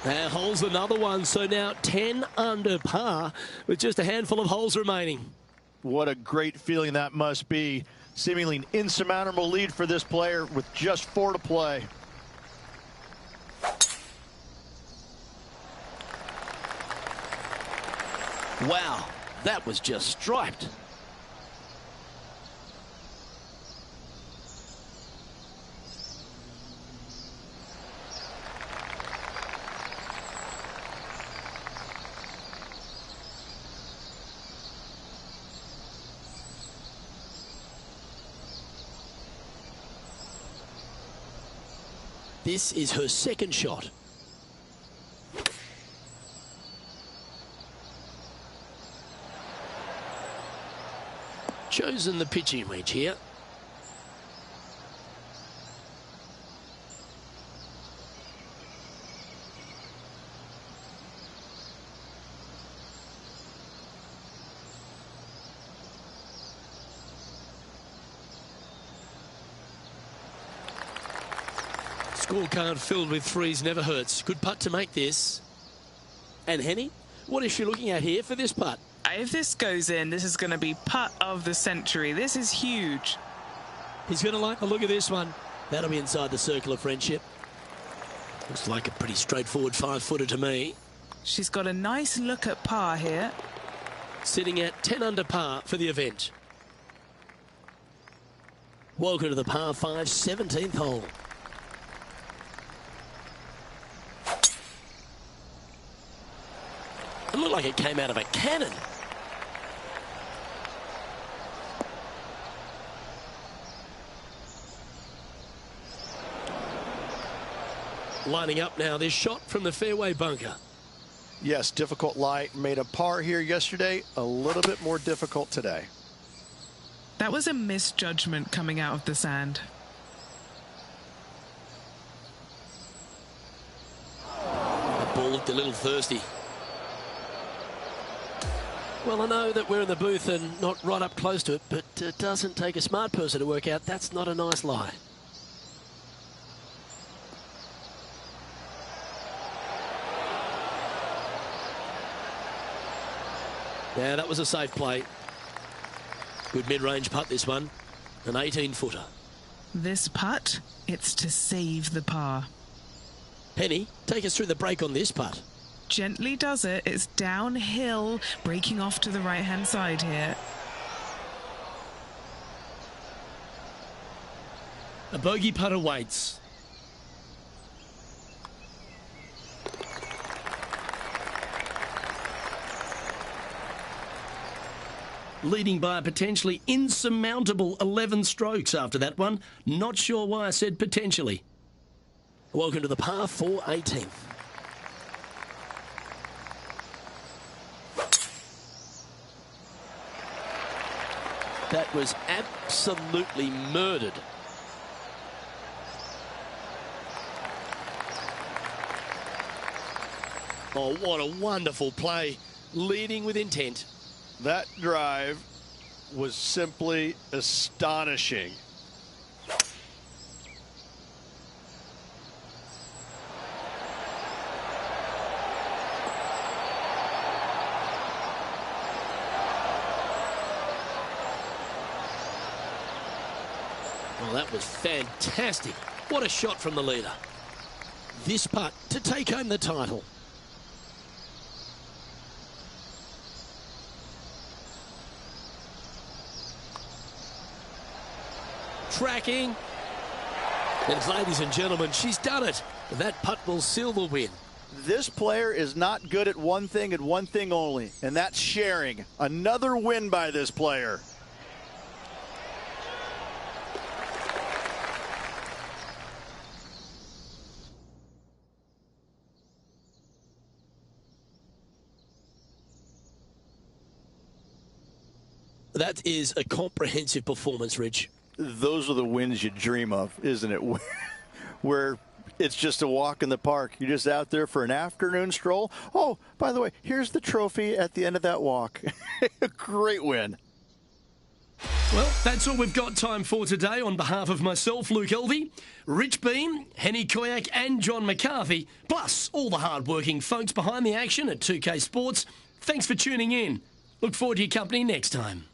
That hole's another one, so now 10 under par with just a handful of holes remaining. What a great feeling that must be. Seemingly an insurmountable lead for this player with just 4 to play. Wow, that was just striped. This is her second shot. Chosen the pitching wedge here. Scorecard filled with threes never hurts. Good putt to make this. And Henny, what is she looking at here for this putt? If this goes in, this is going to be putt of the century. This is huge. He's going to like a look at this one. That'll be inside the circle of friendship. Looks like a pretty straightforward 5-footer to me. She's got a nice look at par here. Sitting at 10 under par for the event. Welcome to the par 5 17th hole. It looked like it came out of a cannon. Lining up now, this shot from the fairway bunker. Yes, difficult lie. Made a par here yesterday. A little bit more difficult today. That was a misjudgment coming out of the sand. The ball looked a little thirsty. Well, I know that we're in the booth and not right up close to it, but it doesn't take a smart person to work out that's not a nice lie. Yeah, that was a safe play. Good mid-range putt, this one. An 18-footer. This putt, it's to save the par. Penny, take us through the break on this putt. Gently does it. It's downhill, breaking off to the right-hand side here. A bogey putt awaits. Leading by a potentially insurmountable 11 strokes after that one. Not sure why I said potentially. Welcome to the par 4 18th. That was absolutely murdered. Oh, what a wonderful play. Leading with intent. That drive was simply astonishing. Well, that was fantastic. What a shot from the leader. This putt to take home the title. Tracking. And ladies and gentlemen, she's done it. That putt will seal the win. This player is not good at one thing and one thing only, and that's sharing. Another win by this player. That is a comprehensive performance, Rich. Those are the wins you dream of, isn't it? Where it's just a walk in the park. You're just out there for an afternoon stroll. Oh, by the way, here's the trophy at the end of that walk. Great win. Well, that's all we've got time for today. On behalf of myself, Luke Elvey, Rich Beam, Henny Koyak and John McCarthy, plus all the hard-working folks behind the action at 2K Sports, thanks for tuning in. Look forward to your company next time.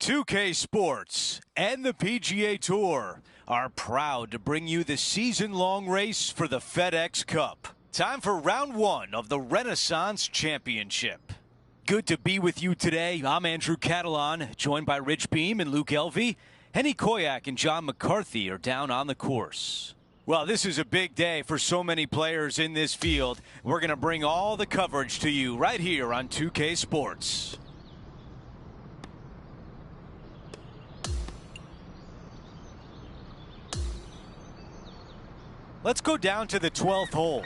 2K Sports and the PGA Tour are proud to bring you the season-long race for the FedEx Cup. Time for round one of the Renaissance Championship. Good to be with you today. I'm Andrew Catalan, joined by Rich Beam and Luke Elvey. Henny Koyak and John McCarthy are down on the course. Well, this is a big day for so many players in this field. We're going to bring all the coverage to you right here on 2K Sports. Let's go down to the 12th hole.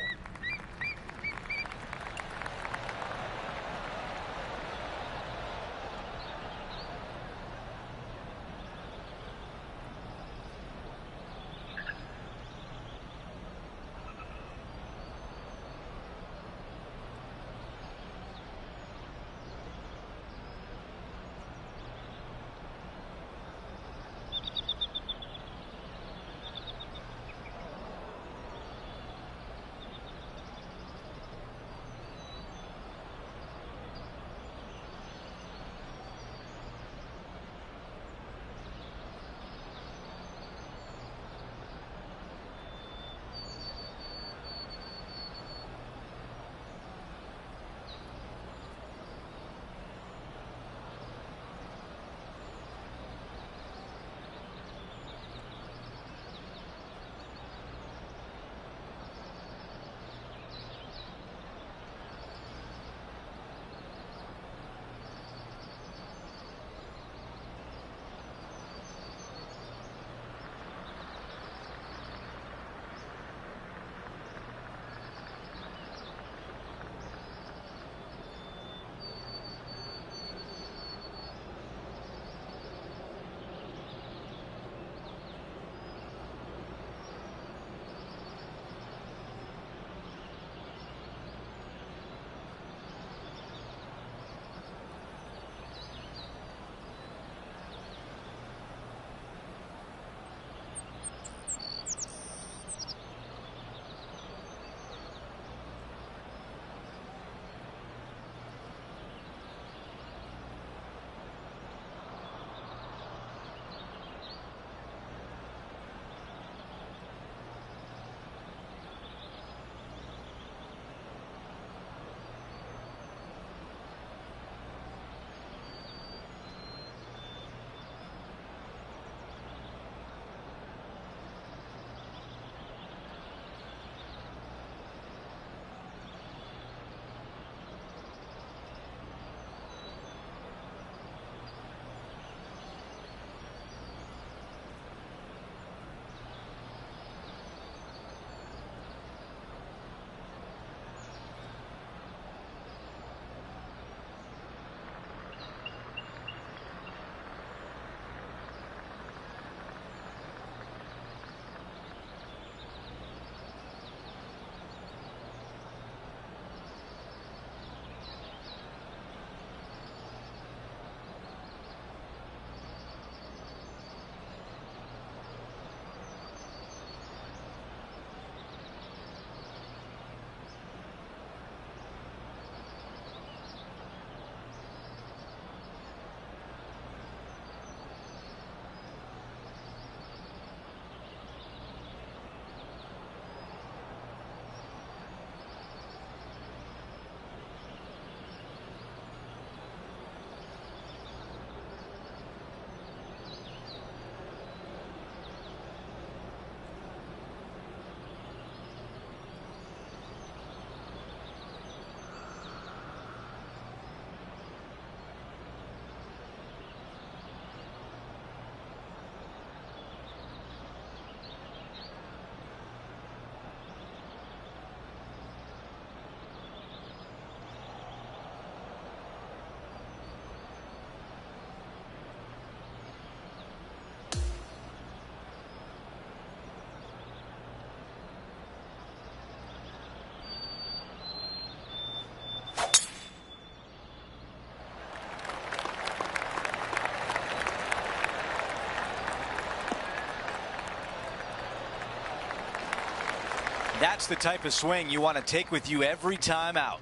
That's the type of swing you want to take with you every time out.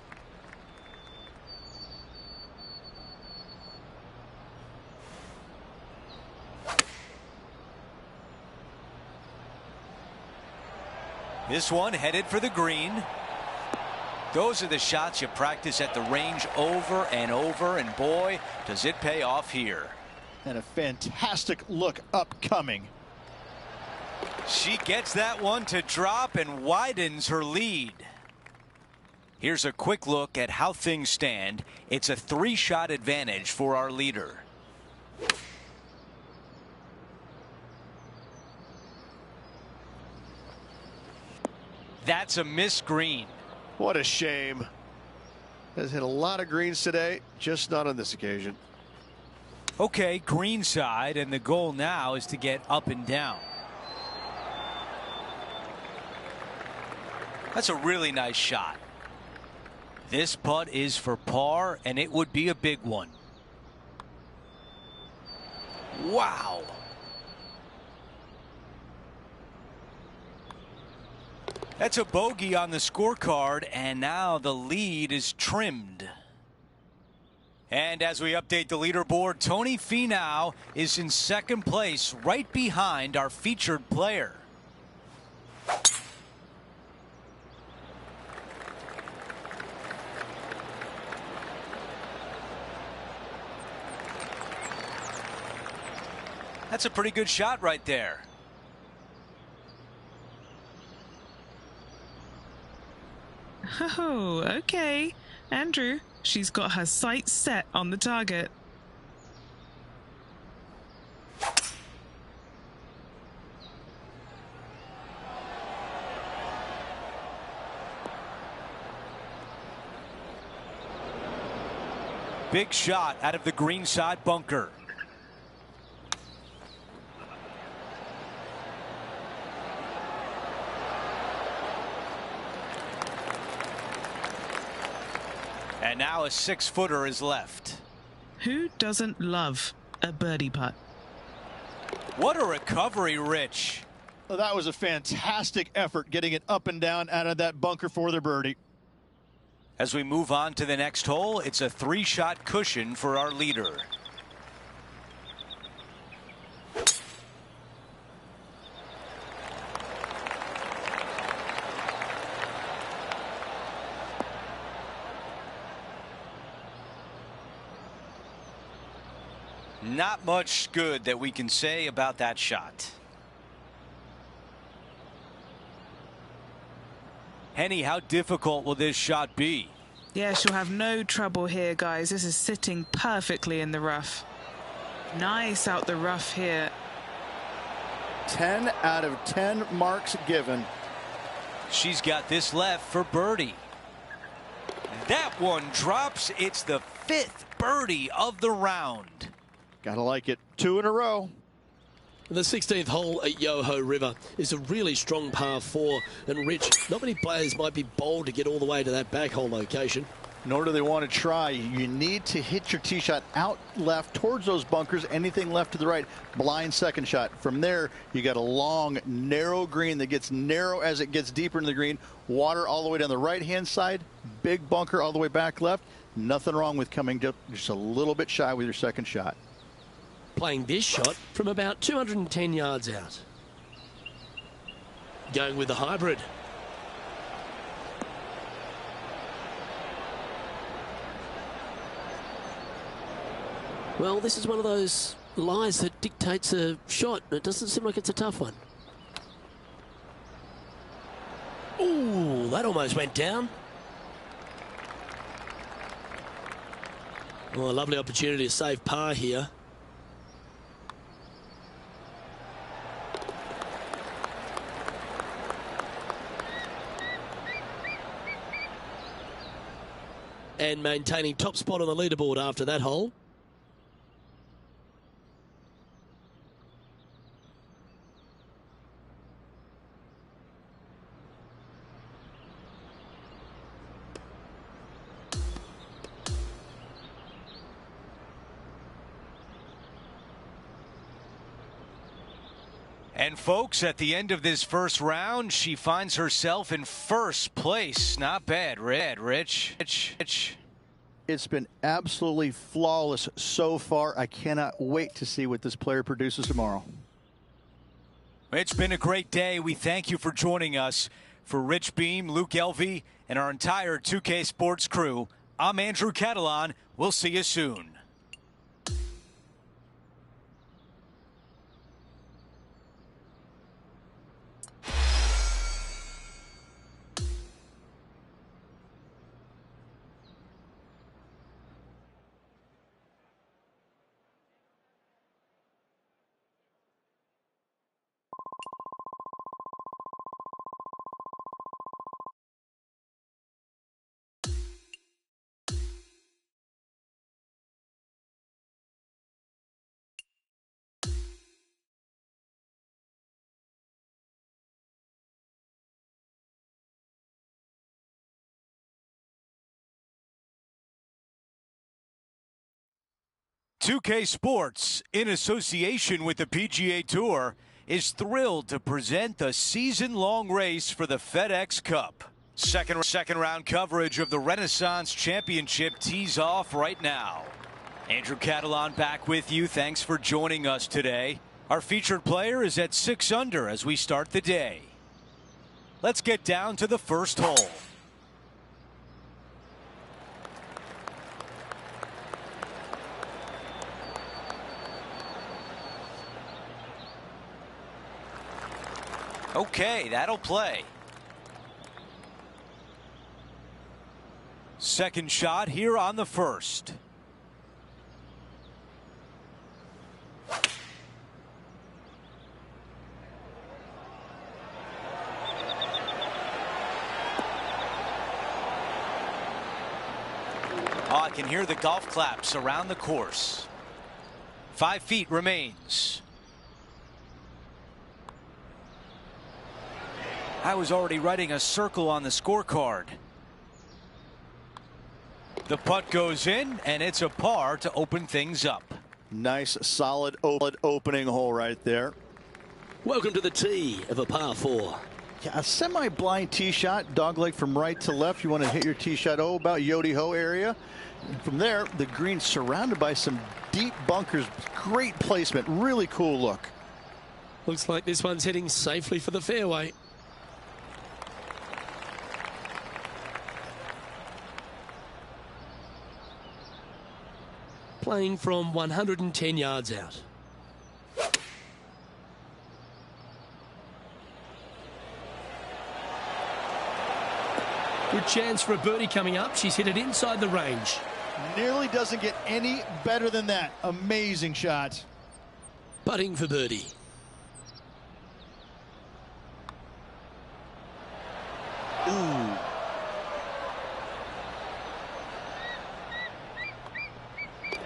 This one headed for the green. Those are the shots you practice at the range over and over, and boy, does it pay off here. And a fantastic look upcoming. She gets that one to drop and widens her lead. Here's a quick look at how things stand. It's a 3-shot advantage for our leader. That's a missed green. What a shame. Has hit a lot of greens today, just not on this occasion. Okay, green side, and the goal now is to get up and down. That's a really nice shot. This putt is for par, and it would be a big one. Wow. That's a bogey on the scorecard, and now the lead is trimmed. And as we update the leaderboard, Tony Finau is in second place, right behind our featured player. That's a pretty good shot right there. Oh, okay. Andrew, she's got her sights set on the target. Big shot out of the green side bunker. And now a 6-footer is left. Who doesn't love a birdie putt? What a recovery, Rich. Well, that was a fantastic effort getting it up and down out of that bunker for the birdie. As we move on to the next hole, it's a 3-shot cushion for our leader. Not much good that we can say about that shot. Henny, how difficult will this shot be? Yeah, she'll have no trouble here, guys. This is sitting perfectly in the rough. Nice out the rough here. 10 out of 10 marks given. She's got this left for birdie. That one drops. It's the 5th birdie of the round. Gotta like it. 2 in a row. The 16th hole at Yoho River is a really strong par 4, and Rich, not many players might be bold to get all the way to that back hole location. Nor do they want to try. You need to hit your tee shot out left towards those bunkers. Anything left to the right, blind second shot. From there, you got a long, narrow green that gets narrow as it gets deeper into the green. Water all the way down the right-hand side. Big bunker all the way back left. Nothing wrong with coming just a little bit shy with your second shot. Playing this shot from about 210 yards out. Going with the hybrid. Well, this is one of those lies that dictates a shot. It doesn't seem like it's a tough one. Ooh, that almost went down. Well, a lovely opportunity to save par here. And maintaining top spot on the leaderboard after that hole. And folks, at the end of this first round, she finds herself in first place. Not bad, Rich. It's been absolutely flawless so far. I cannot wait to see what this player produces tomorrow. It's been a great day. We thank you for joining us. For Rich Beam, Luke Elvey, and our entire 2K Sports crew, I'm Andrew Catalan. We'll see you soon. "2K Sports, in association with the PGA Tour, is thrilled to present the season-long race for the FedEx Cup. Second round coverage of the Renaissance Championship tees off right now. Andrew Catalan back with you. Thanks for joining us today. Our featured player is at 6 under as we start the day. Let's get down to the first hole. Okay, that'll play. Second shot here on the first. Oh, I can hear the golf claps around the course. 5 feet remains. I was already writing a circle on the scorecard. The putt goes in, and it's a par to open things up. Nice, solid opening hole right there. Welcome to the tee of a par 4. Yeah, a semi-blind tee shot, dogleg from right to left. You want to hit your tee shot, about Yodi-Ho area. And from there, the green surrounded by some deep bunkers. Great placement, really cool look. Looks like this one's heading safely for the fairway. Playing from 110 yards out. Good chance for a birdie coming up. She's hit it inside the range. Nearly doesn't get any better than that. Amazing shot. Putting for birdie. Ooh.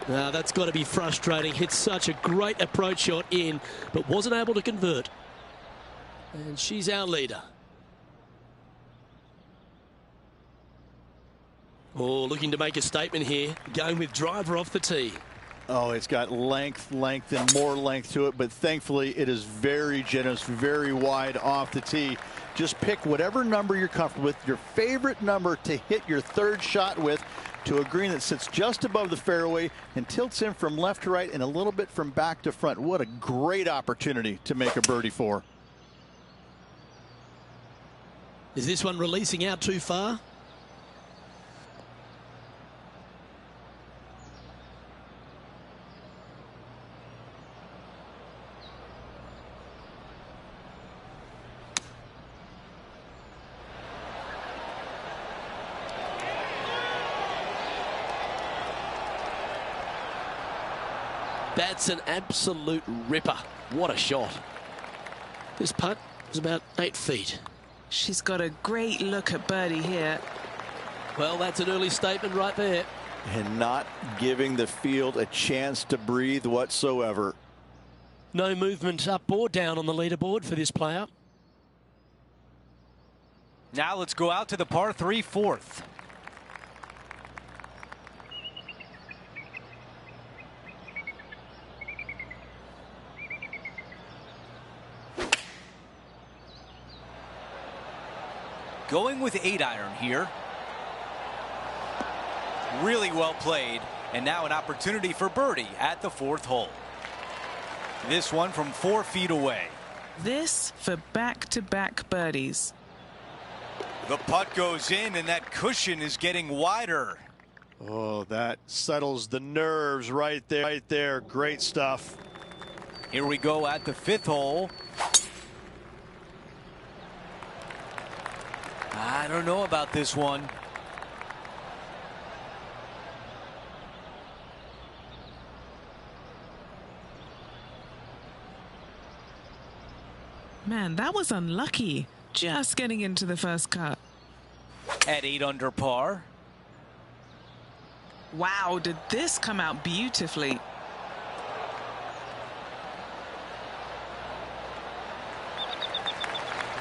Now that's got to be frustrating. Hit such a great approach shot in, but wasn't able to convert. And she's our leader. Oh, looking to make a statement here. Going with driver off the tee. Oh, it's got length, and more length to it, but thankfully it is very generous, very wide off the tee. Just pick whatever number you're comfortable with, your favorite number to hit your third shot with, to a green that sits just above the fairway and tilts in from left to right and a little bit from back to front. What a great opportunity to make a birdie for. Is this one releasing out too far? That's an absolute ripper. What a shot. This putt is about 8 feet. She's got a great look at birdie here. Well, that's an early statement right there. And not giving the field a chance to breathe whatsoever. No movement up or down on the leaderboard for this player. Now let's go out to the par 3 fourth. Going with 8-iron here. Really well played, and now an opportunity for birdie at the 4th hole. This one from 4 feet away. This for back-to-back birdies. The putt goes in, and that cushion is getting wider. Oh, that settles the nerves right there. Right there. Great stuff. Here we go at the 5th hole. I don't know about this one. Man, that was unlucky. Just getting into the first cut. At 8 under par. Wow, did this come out beautifully.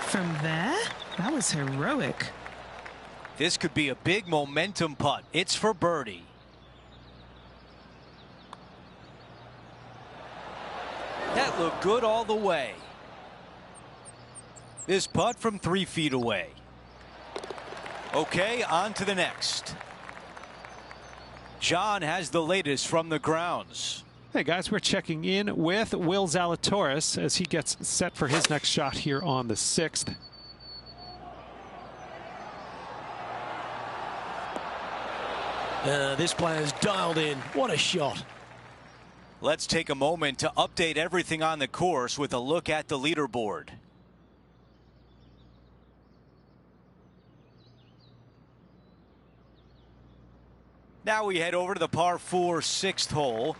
From there, that was heroic. This could be a big momentum putt. It's for birdie. That looked good all the way. This putt from 3 feet away. Okay, on to the next. John has the latest from the grounds. Hey guys, we're checking in with Will Zalatoris as he gets set for his next shot here on the 6th. This player's dialed in. What a shot. Let's take a moment to update everything on the course with a look at the leaderboard. Now we head over to the par 4 6th hole.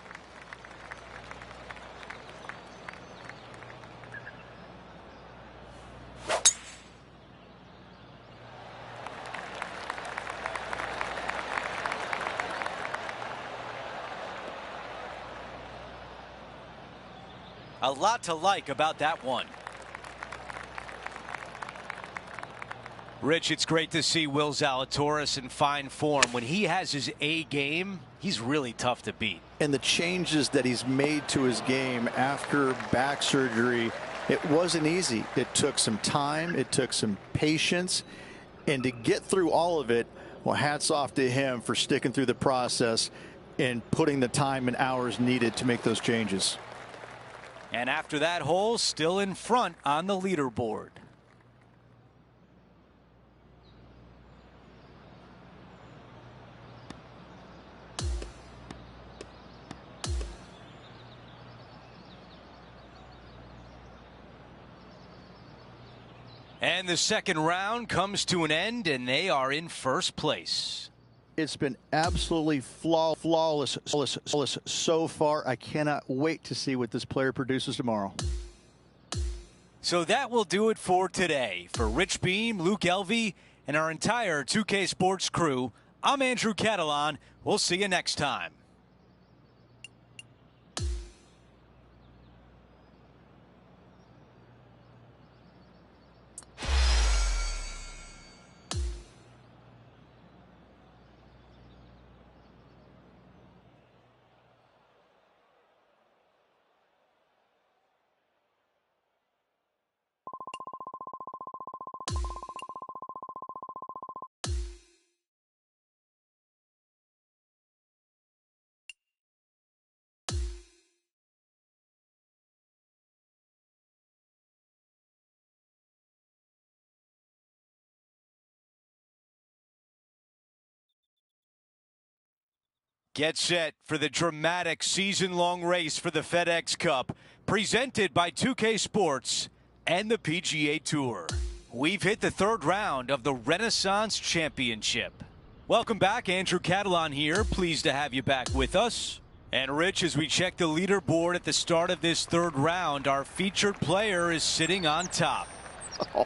A lot to like about that one. Rich, it's great to see Will Zalatoris in fine form. When he has his A game, he's really tough to beat. And the changes that he's made to his game after back surgery, it wasn't easy. It took some time. It took some patience. And to get through all of it, well, hats off to him for sticking through the process and putting the time and hours needed to make those changes. And after that hole, still in front on the leaderboard. And the second round comes to an end, and they are in first place. It's been absolutely flawless so far. I cannot wait to see what this player produces tomorrow. So that will do it for today. For Rich Beam, Luke Elvey, and our entire 2K Sports crew, I'm Andrew Catalan. We'll see you next time. Get set for the dramatic season-long race for the FedEx Cup, presented by 2K Sports and the PGA Tour. We've hit the third round of the Renaissance Championship. Welcome back, Andrew Catalan here. Pleased to have you back with us. And Rich, as we check the leaderboard at the start of this third round, our featured player is sitting on top. Oh,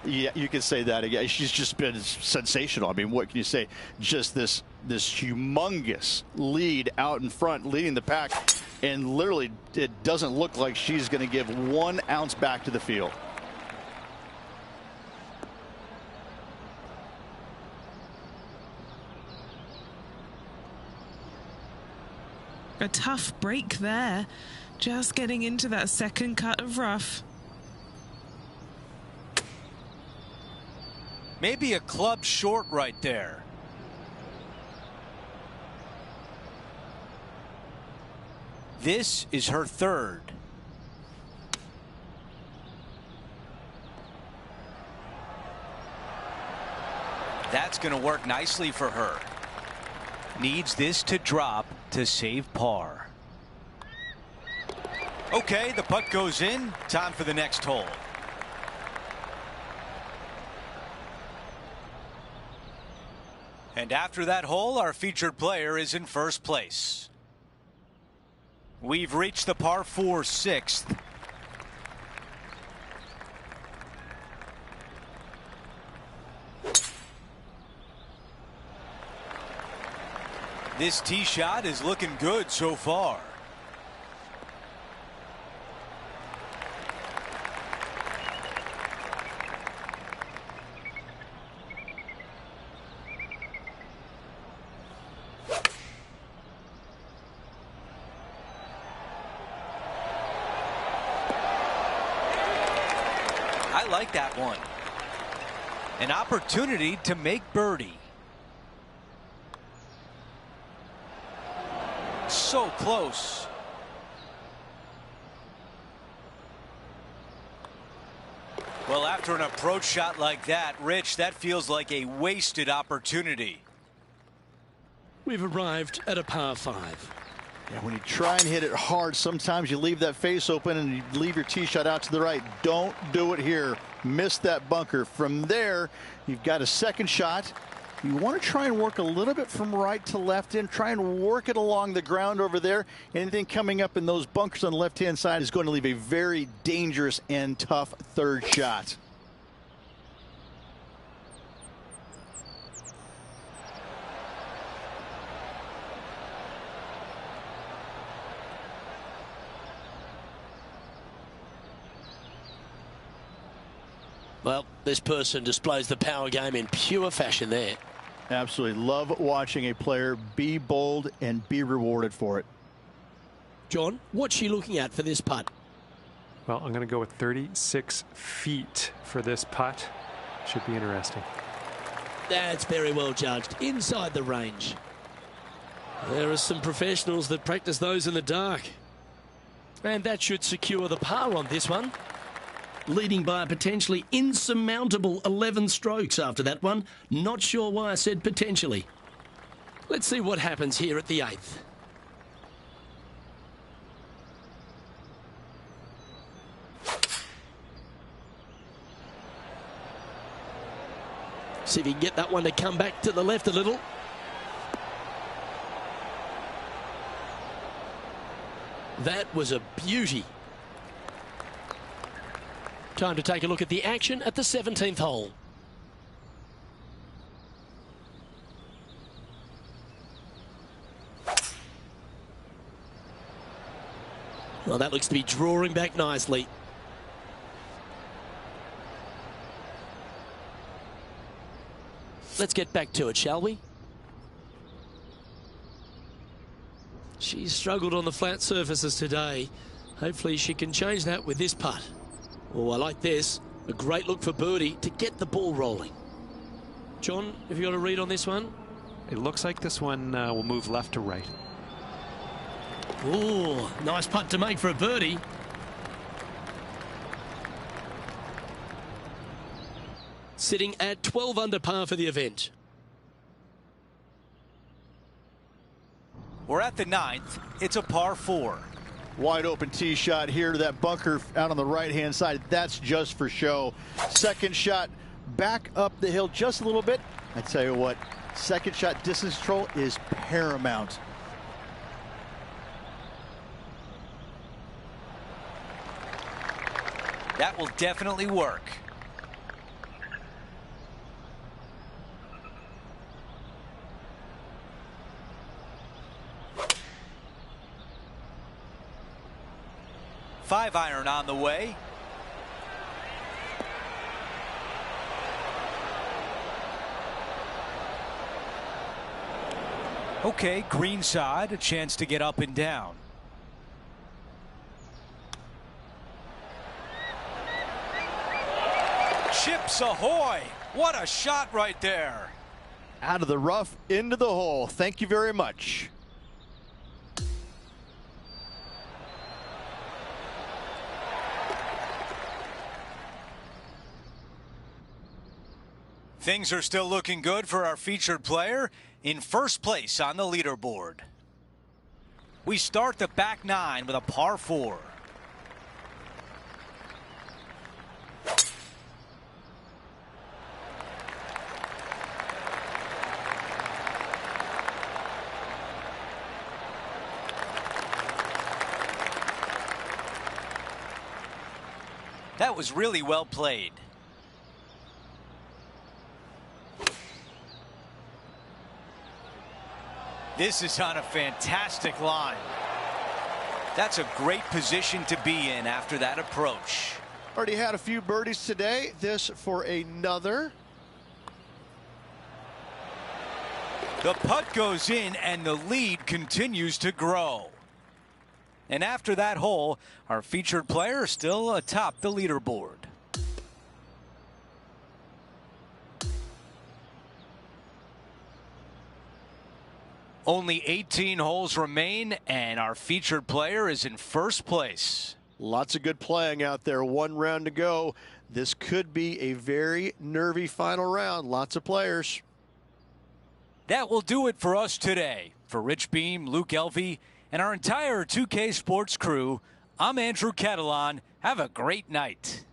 yeah, you can say that again. She's just been sensational. I mean, what can you say? Just this humongous lead out in front, leading the pack, and literally it doesn't look like she's going to give 1 ounce back to the field. A tough break there. Just getting into that second cut of rough. Maybe a club short right there. This is her third. That's going to work nicely for her. Needs this to drop to save par. Okay, the putt goes in. Time for the next hole. And after that hole, our featured player is in first place. We've reached the par 4 6th. This tee shot is looking good so far. I like that one. An opportunity to make birdie. So close. Well, after an approach shot like that, Rich, that feels like a wasted opportunity. We've arrived at a par 5. Yeah, when you try and hit it hard, sometimes you leave that face open and you leave your tee shot out to the right. Don't do it here. Miss that bunker. From there, you've got a second shot. You want to try and work a little bit from right to left in. Try and work it along the ground over there. Anything coming up in those bunkers on the left-hand side is going to leave a very dangerous and tough third shot. Well, this person displays the power game in pure fashion there. Absolutely. Love watching a player be bold and be rewarded for it. John, what's she looking at for this putt? Well, I'm going to go with 36 feet for this putt. Should be interesting. That's very well judged. Inside the range. There are some professionals that practice those in the dark. And that should secure the par on this one. Leading by a potentially insurmountable 11 strokes after that one. Not sure why I said potentially. Let's see what happens here at the 8th. See if he can get that one to come back to the left a little. That was a beauty. Time to take a look at the action at the 17th hole. Well, that looks to be drawing back nicely. Let's get back to it, shall we? She's struggled on the flat surfaces today. Hopefully she can change that with this putt. Oh, I like this. A great look for birdie to get the ball rolling. John, have you got a read on this one? It looks like this one will move left to right. Oh, nice putt to make for a birdie. Sitting at 12 under par for the event. We're at the 9th. It's a par 4. Wide open tee shot here to that bunker out on the right-hand side. That's just for show. Second shot back up the hill just a little bit. I tell you what, second shot distance control is paramount. That will definitely work. Five iron on the way. Okay, green side, a chance to get up and down. Chips ahoy! What a shot right there. Out of the rough, into the hole. Thank you very much. Things are still looking good for our featured player in first place on the leaderboard. We start the back nine with a par 4. That was really well played. This is on a fantastic line. That's a great position to be in after that approach. Already had a few birdies today. This for another. The putt goes in and the lead continues to grow. And after that hole, our featured player is still atop the leaderboard. Only 18 holes remain, and our featured player is in first place. Lots of good playing out there. One round to go. This could be a very nervy final round. Lots of players. That will do it for us today. For Rich Beam, Luke Elvey, and our entire 2K Sports crew, I'm Andrew Catalan. Have a great night.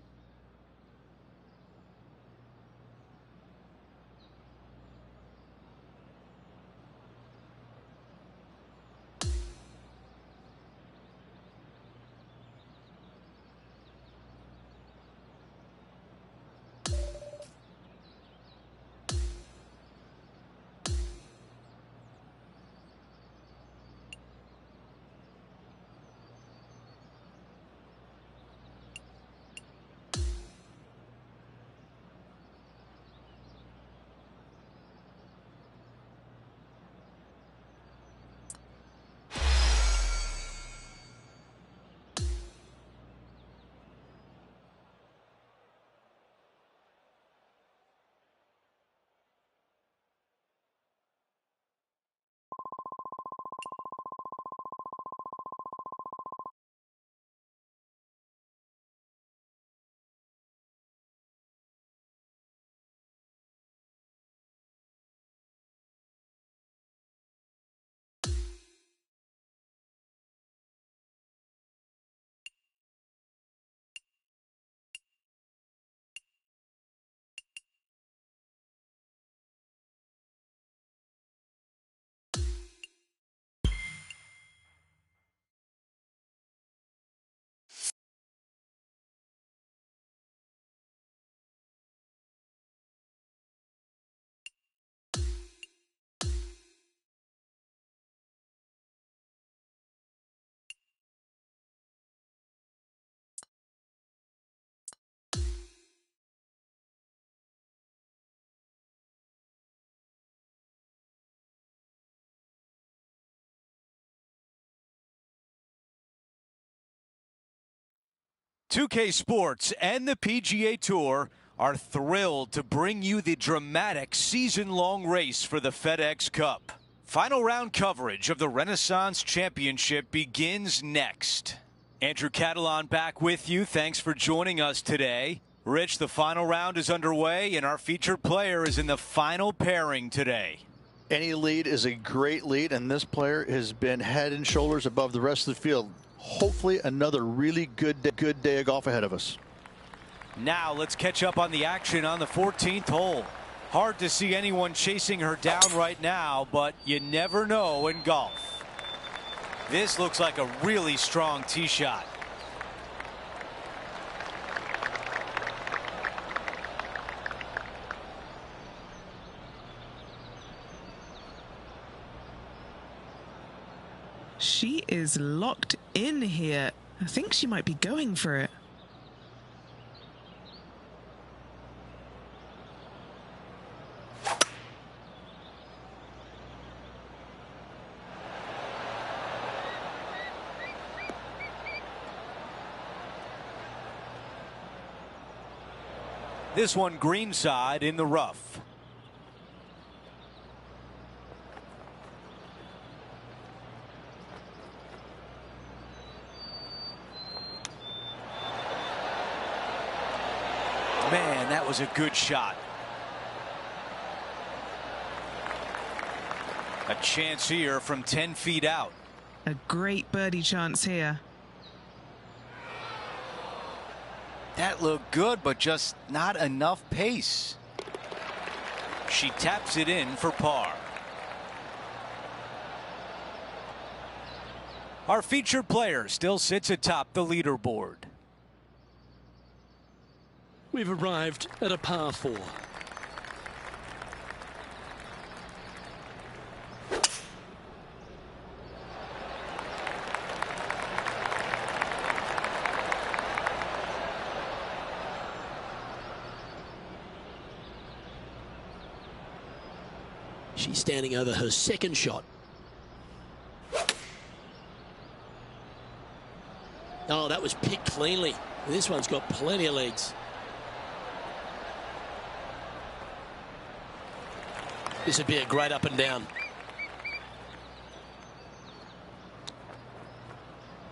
.2K Sports and the PGA Tour are thrilled to bring you the dramatic season-long race for the FedEx Cup. Final round coverage of the Renaissance Championship begins next. Andrew Catalan back with you. Thanks for joining us today. Rich, the final round is underway, and our featured player is in the final pairing today. Any lead is a great lead, and this player has been head and shoulders above the rest of the field. Hopefully another really good day of golf ahead of us. Now let's catch up on the action on the 14th hole. Hard to see anyone chasing her down right now, but you never know in golf. This looks like a really strong tee shot. She is locked in here. I think she might be going for it. This one greenside in the rough. Man, that was a good shot. A chance here from 10 feet out. A great birdie chance here. That looked good, but just not enough pace. She taps it in for par. Our featured player still sits atop the leaderboard. We've arrived at a par 4. She's standing over her second shot. Oh, that was picked cleanly. This one's got plenty of legs. This would be a great up and down.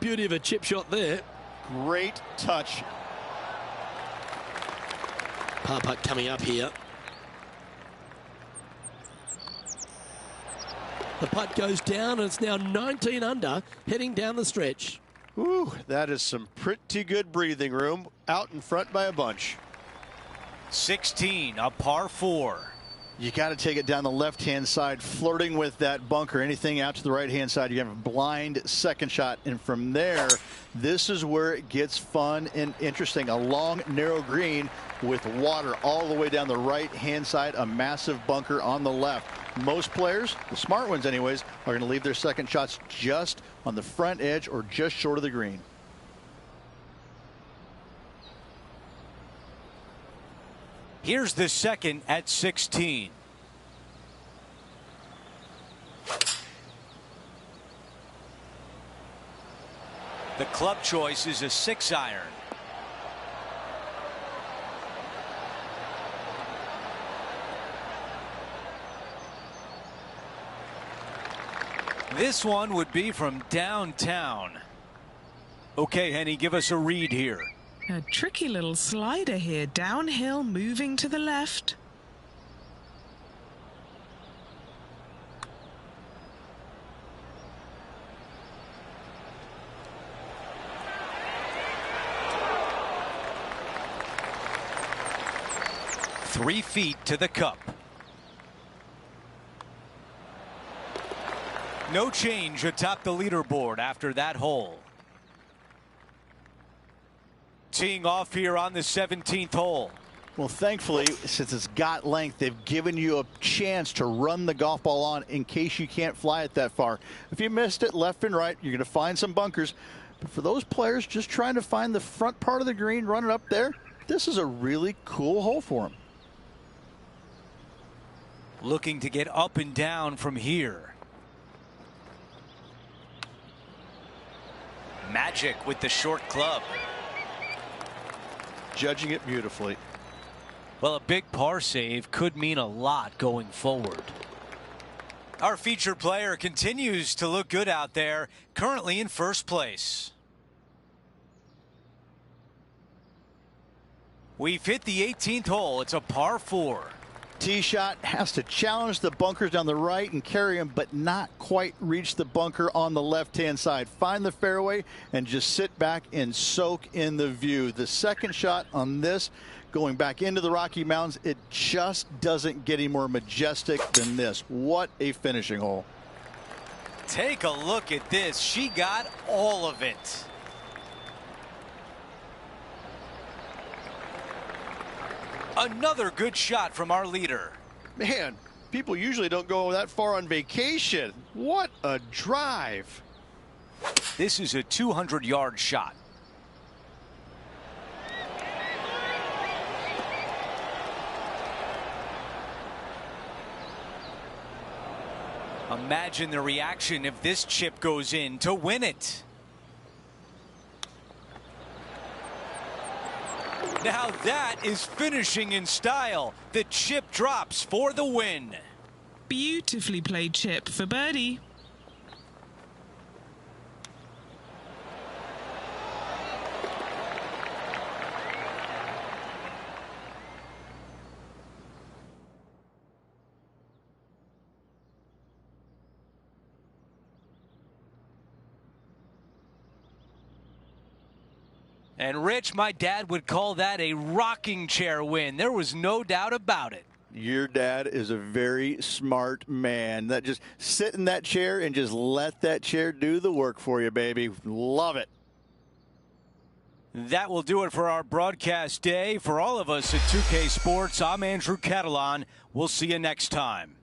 Beauty of a chip shot there. Great touch. Par putt coming up here. The putt goes down, and it's now 19 under, heading down the stretch. Ooh, that is some pretty good breathing room out in front by a bunch. 16, a par 4. You got to take it down the left-hand side, flirting with that bunker. Anything out to the right-hand side, you have a blind second shot. And from there, this is where it gets fun and interesting. A long, narrow green with water all the way down the right-hand side, a massive bunker on the left. Most players, the smart ones anyways, are going to leave their second shots just on the front edge or just short of the green. Here's the second at 16. The club choice is a 6-iron. This one would be from downtown. Okay, Henny, give us a read here. A tricky little slider here, downhill, moving to the left. Three feet to the cup. No change atop the leaderboard after that hole. Teeing off here on the 17th hole. Well, thankfully, since it's got length, they've given you a chance to run the golf ball on in case you can't fly it that far. If you missed it left and right, you're going to find some bunkers. But for those players just trying to find the front part of the green, run it up there, this is a really cool hole for them. Looking to get up and down from here. Magic with the short club. Judging it beautifully. Well, a big par save could mean a lot going forward. Our featured player continues to look good out there, currently in first place. We've hit the 18th hole. It's a par 4. Tee shot has to challenge the bunkers down the right and carry them, but not quite reach the bunker on the left-hand side. Find the fairway and just sit back and soak in the view. The second shot on this, going back into the Rocky Mountains, it just doesn't get any more majestic than this. What a finishing hole. Take a look at this. She got all of it. Another good shot from our leader. Man, people usually don't go that far on vacation. What a drive. This is a 200-yard shot. Imagine the reaction if this chip goes in to win it. Now that is finishing in style. The chip drops for the win. Beautifully played chip for birdie. And Rich, my dad would call that a rocking chair win. There was no doubt about it. Your dad is a very smart man. That just sit in that chair and just let that chair do the work for you, baby. Love it. That will do it for our broadcast day. For all of us at 2K Sports, I'm Andrew Catalan. We'll see you next time.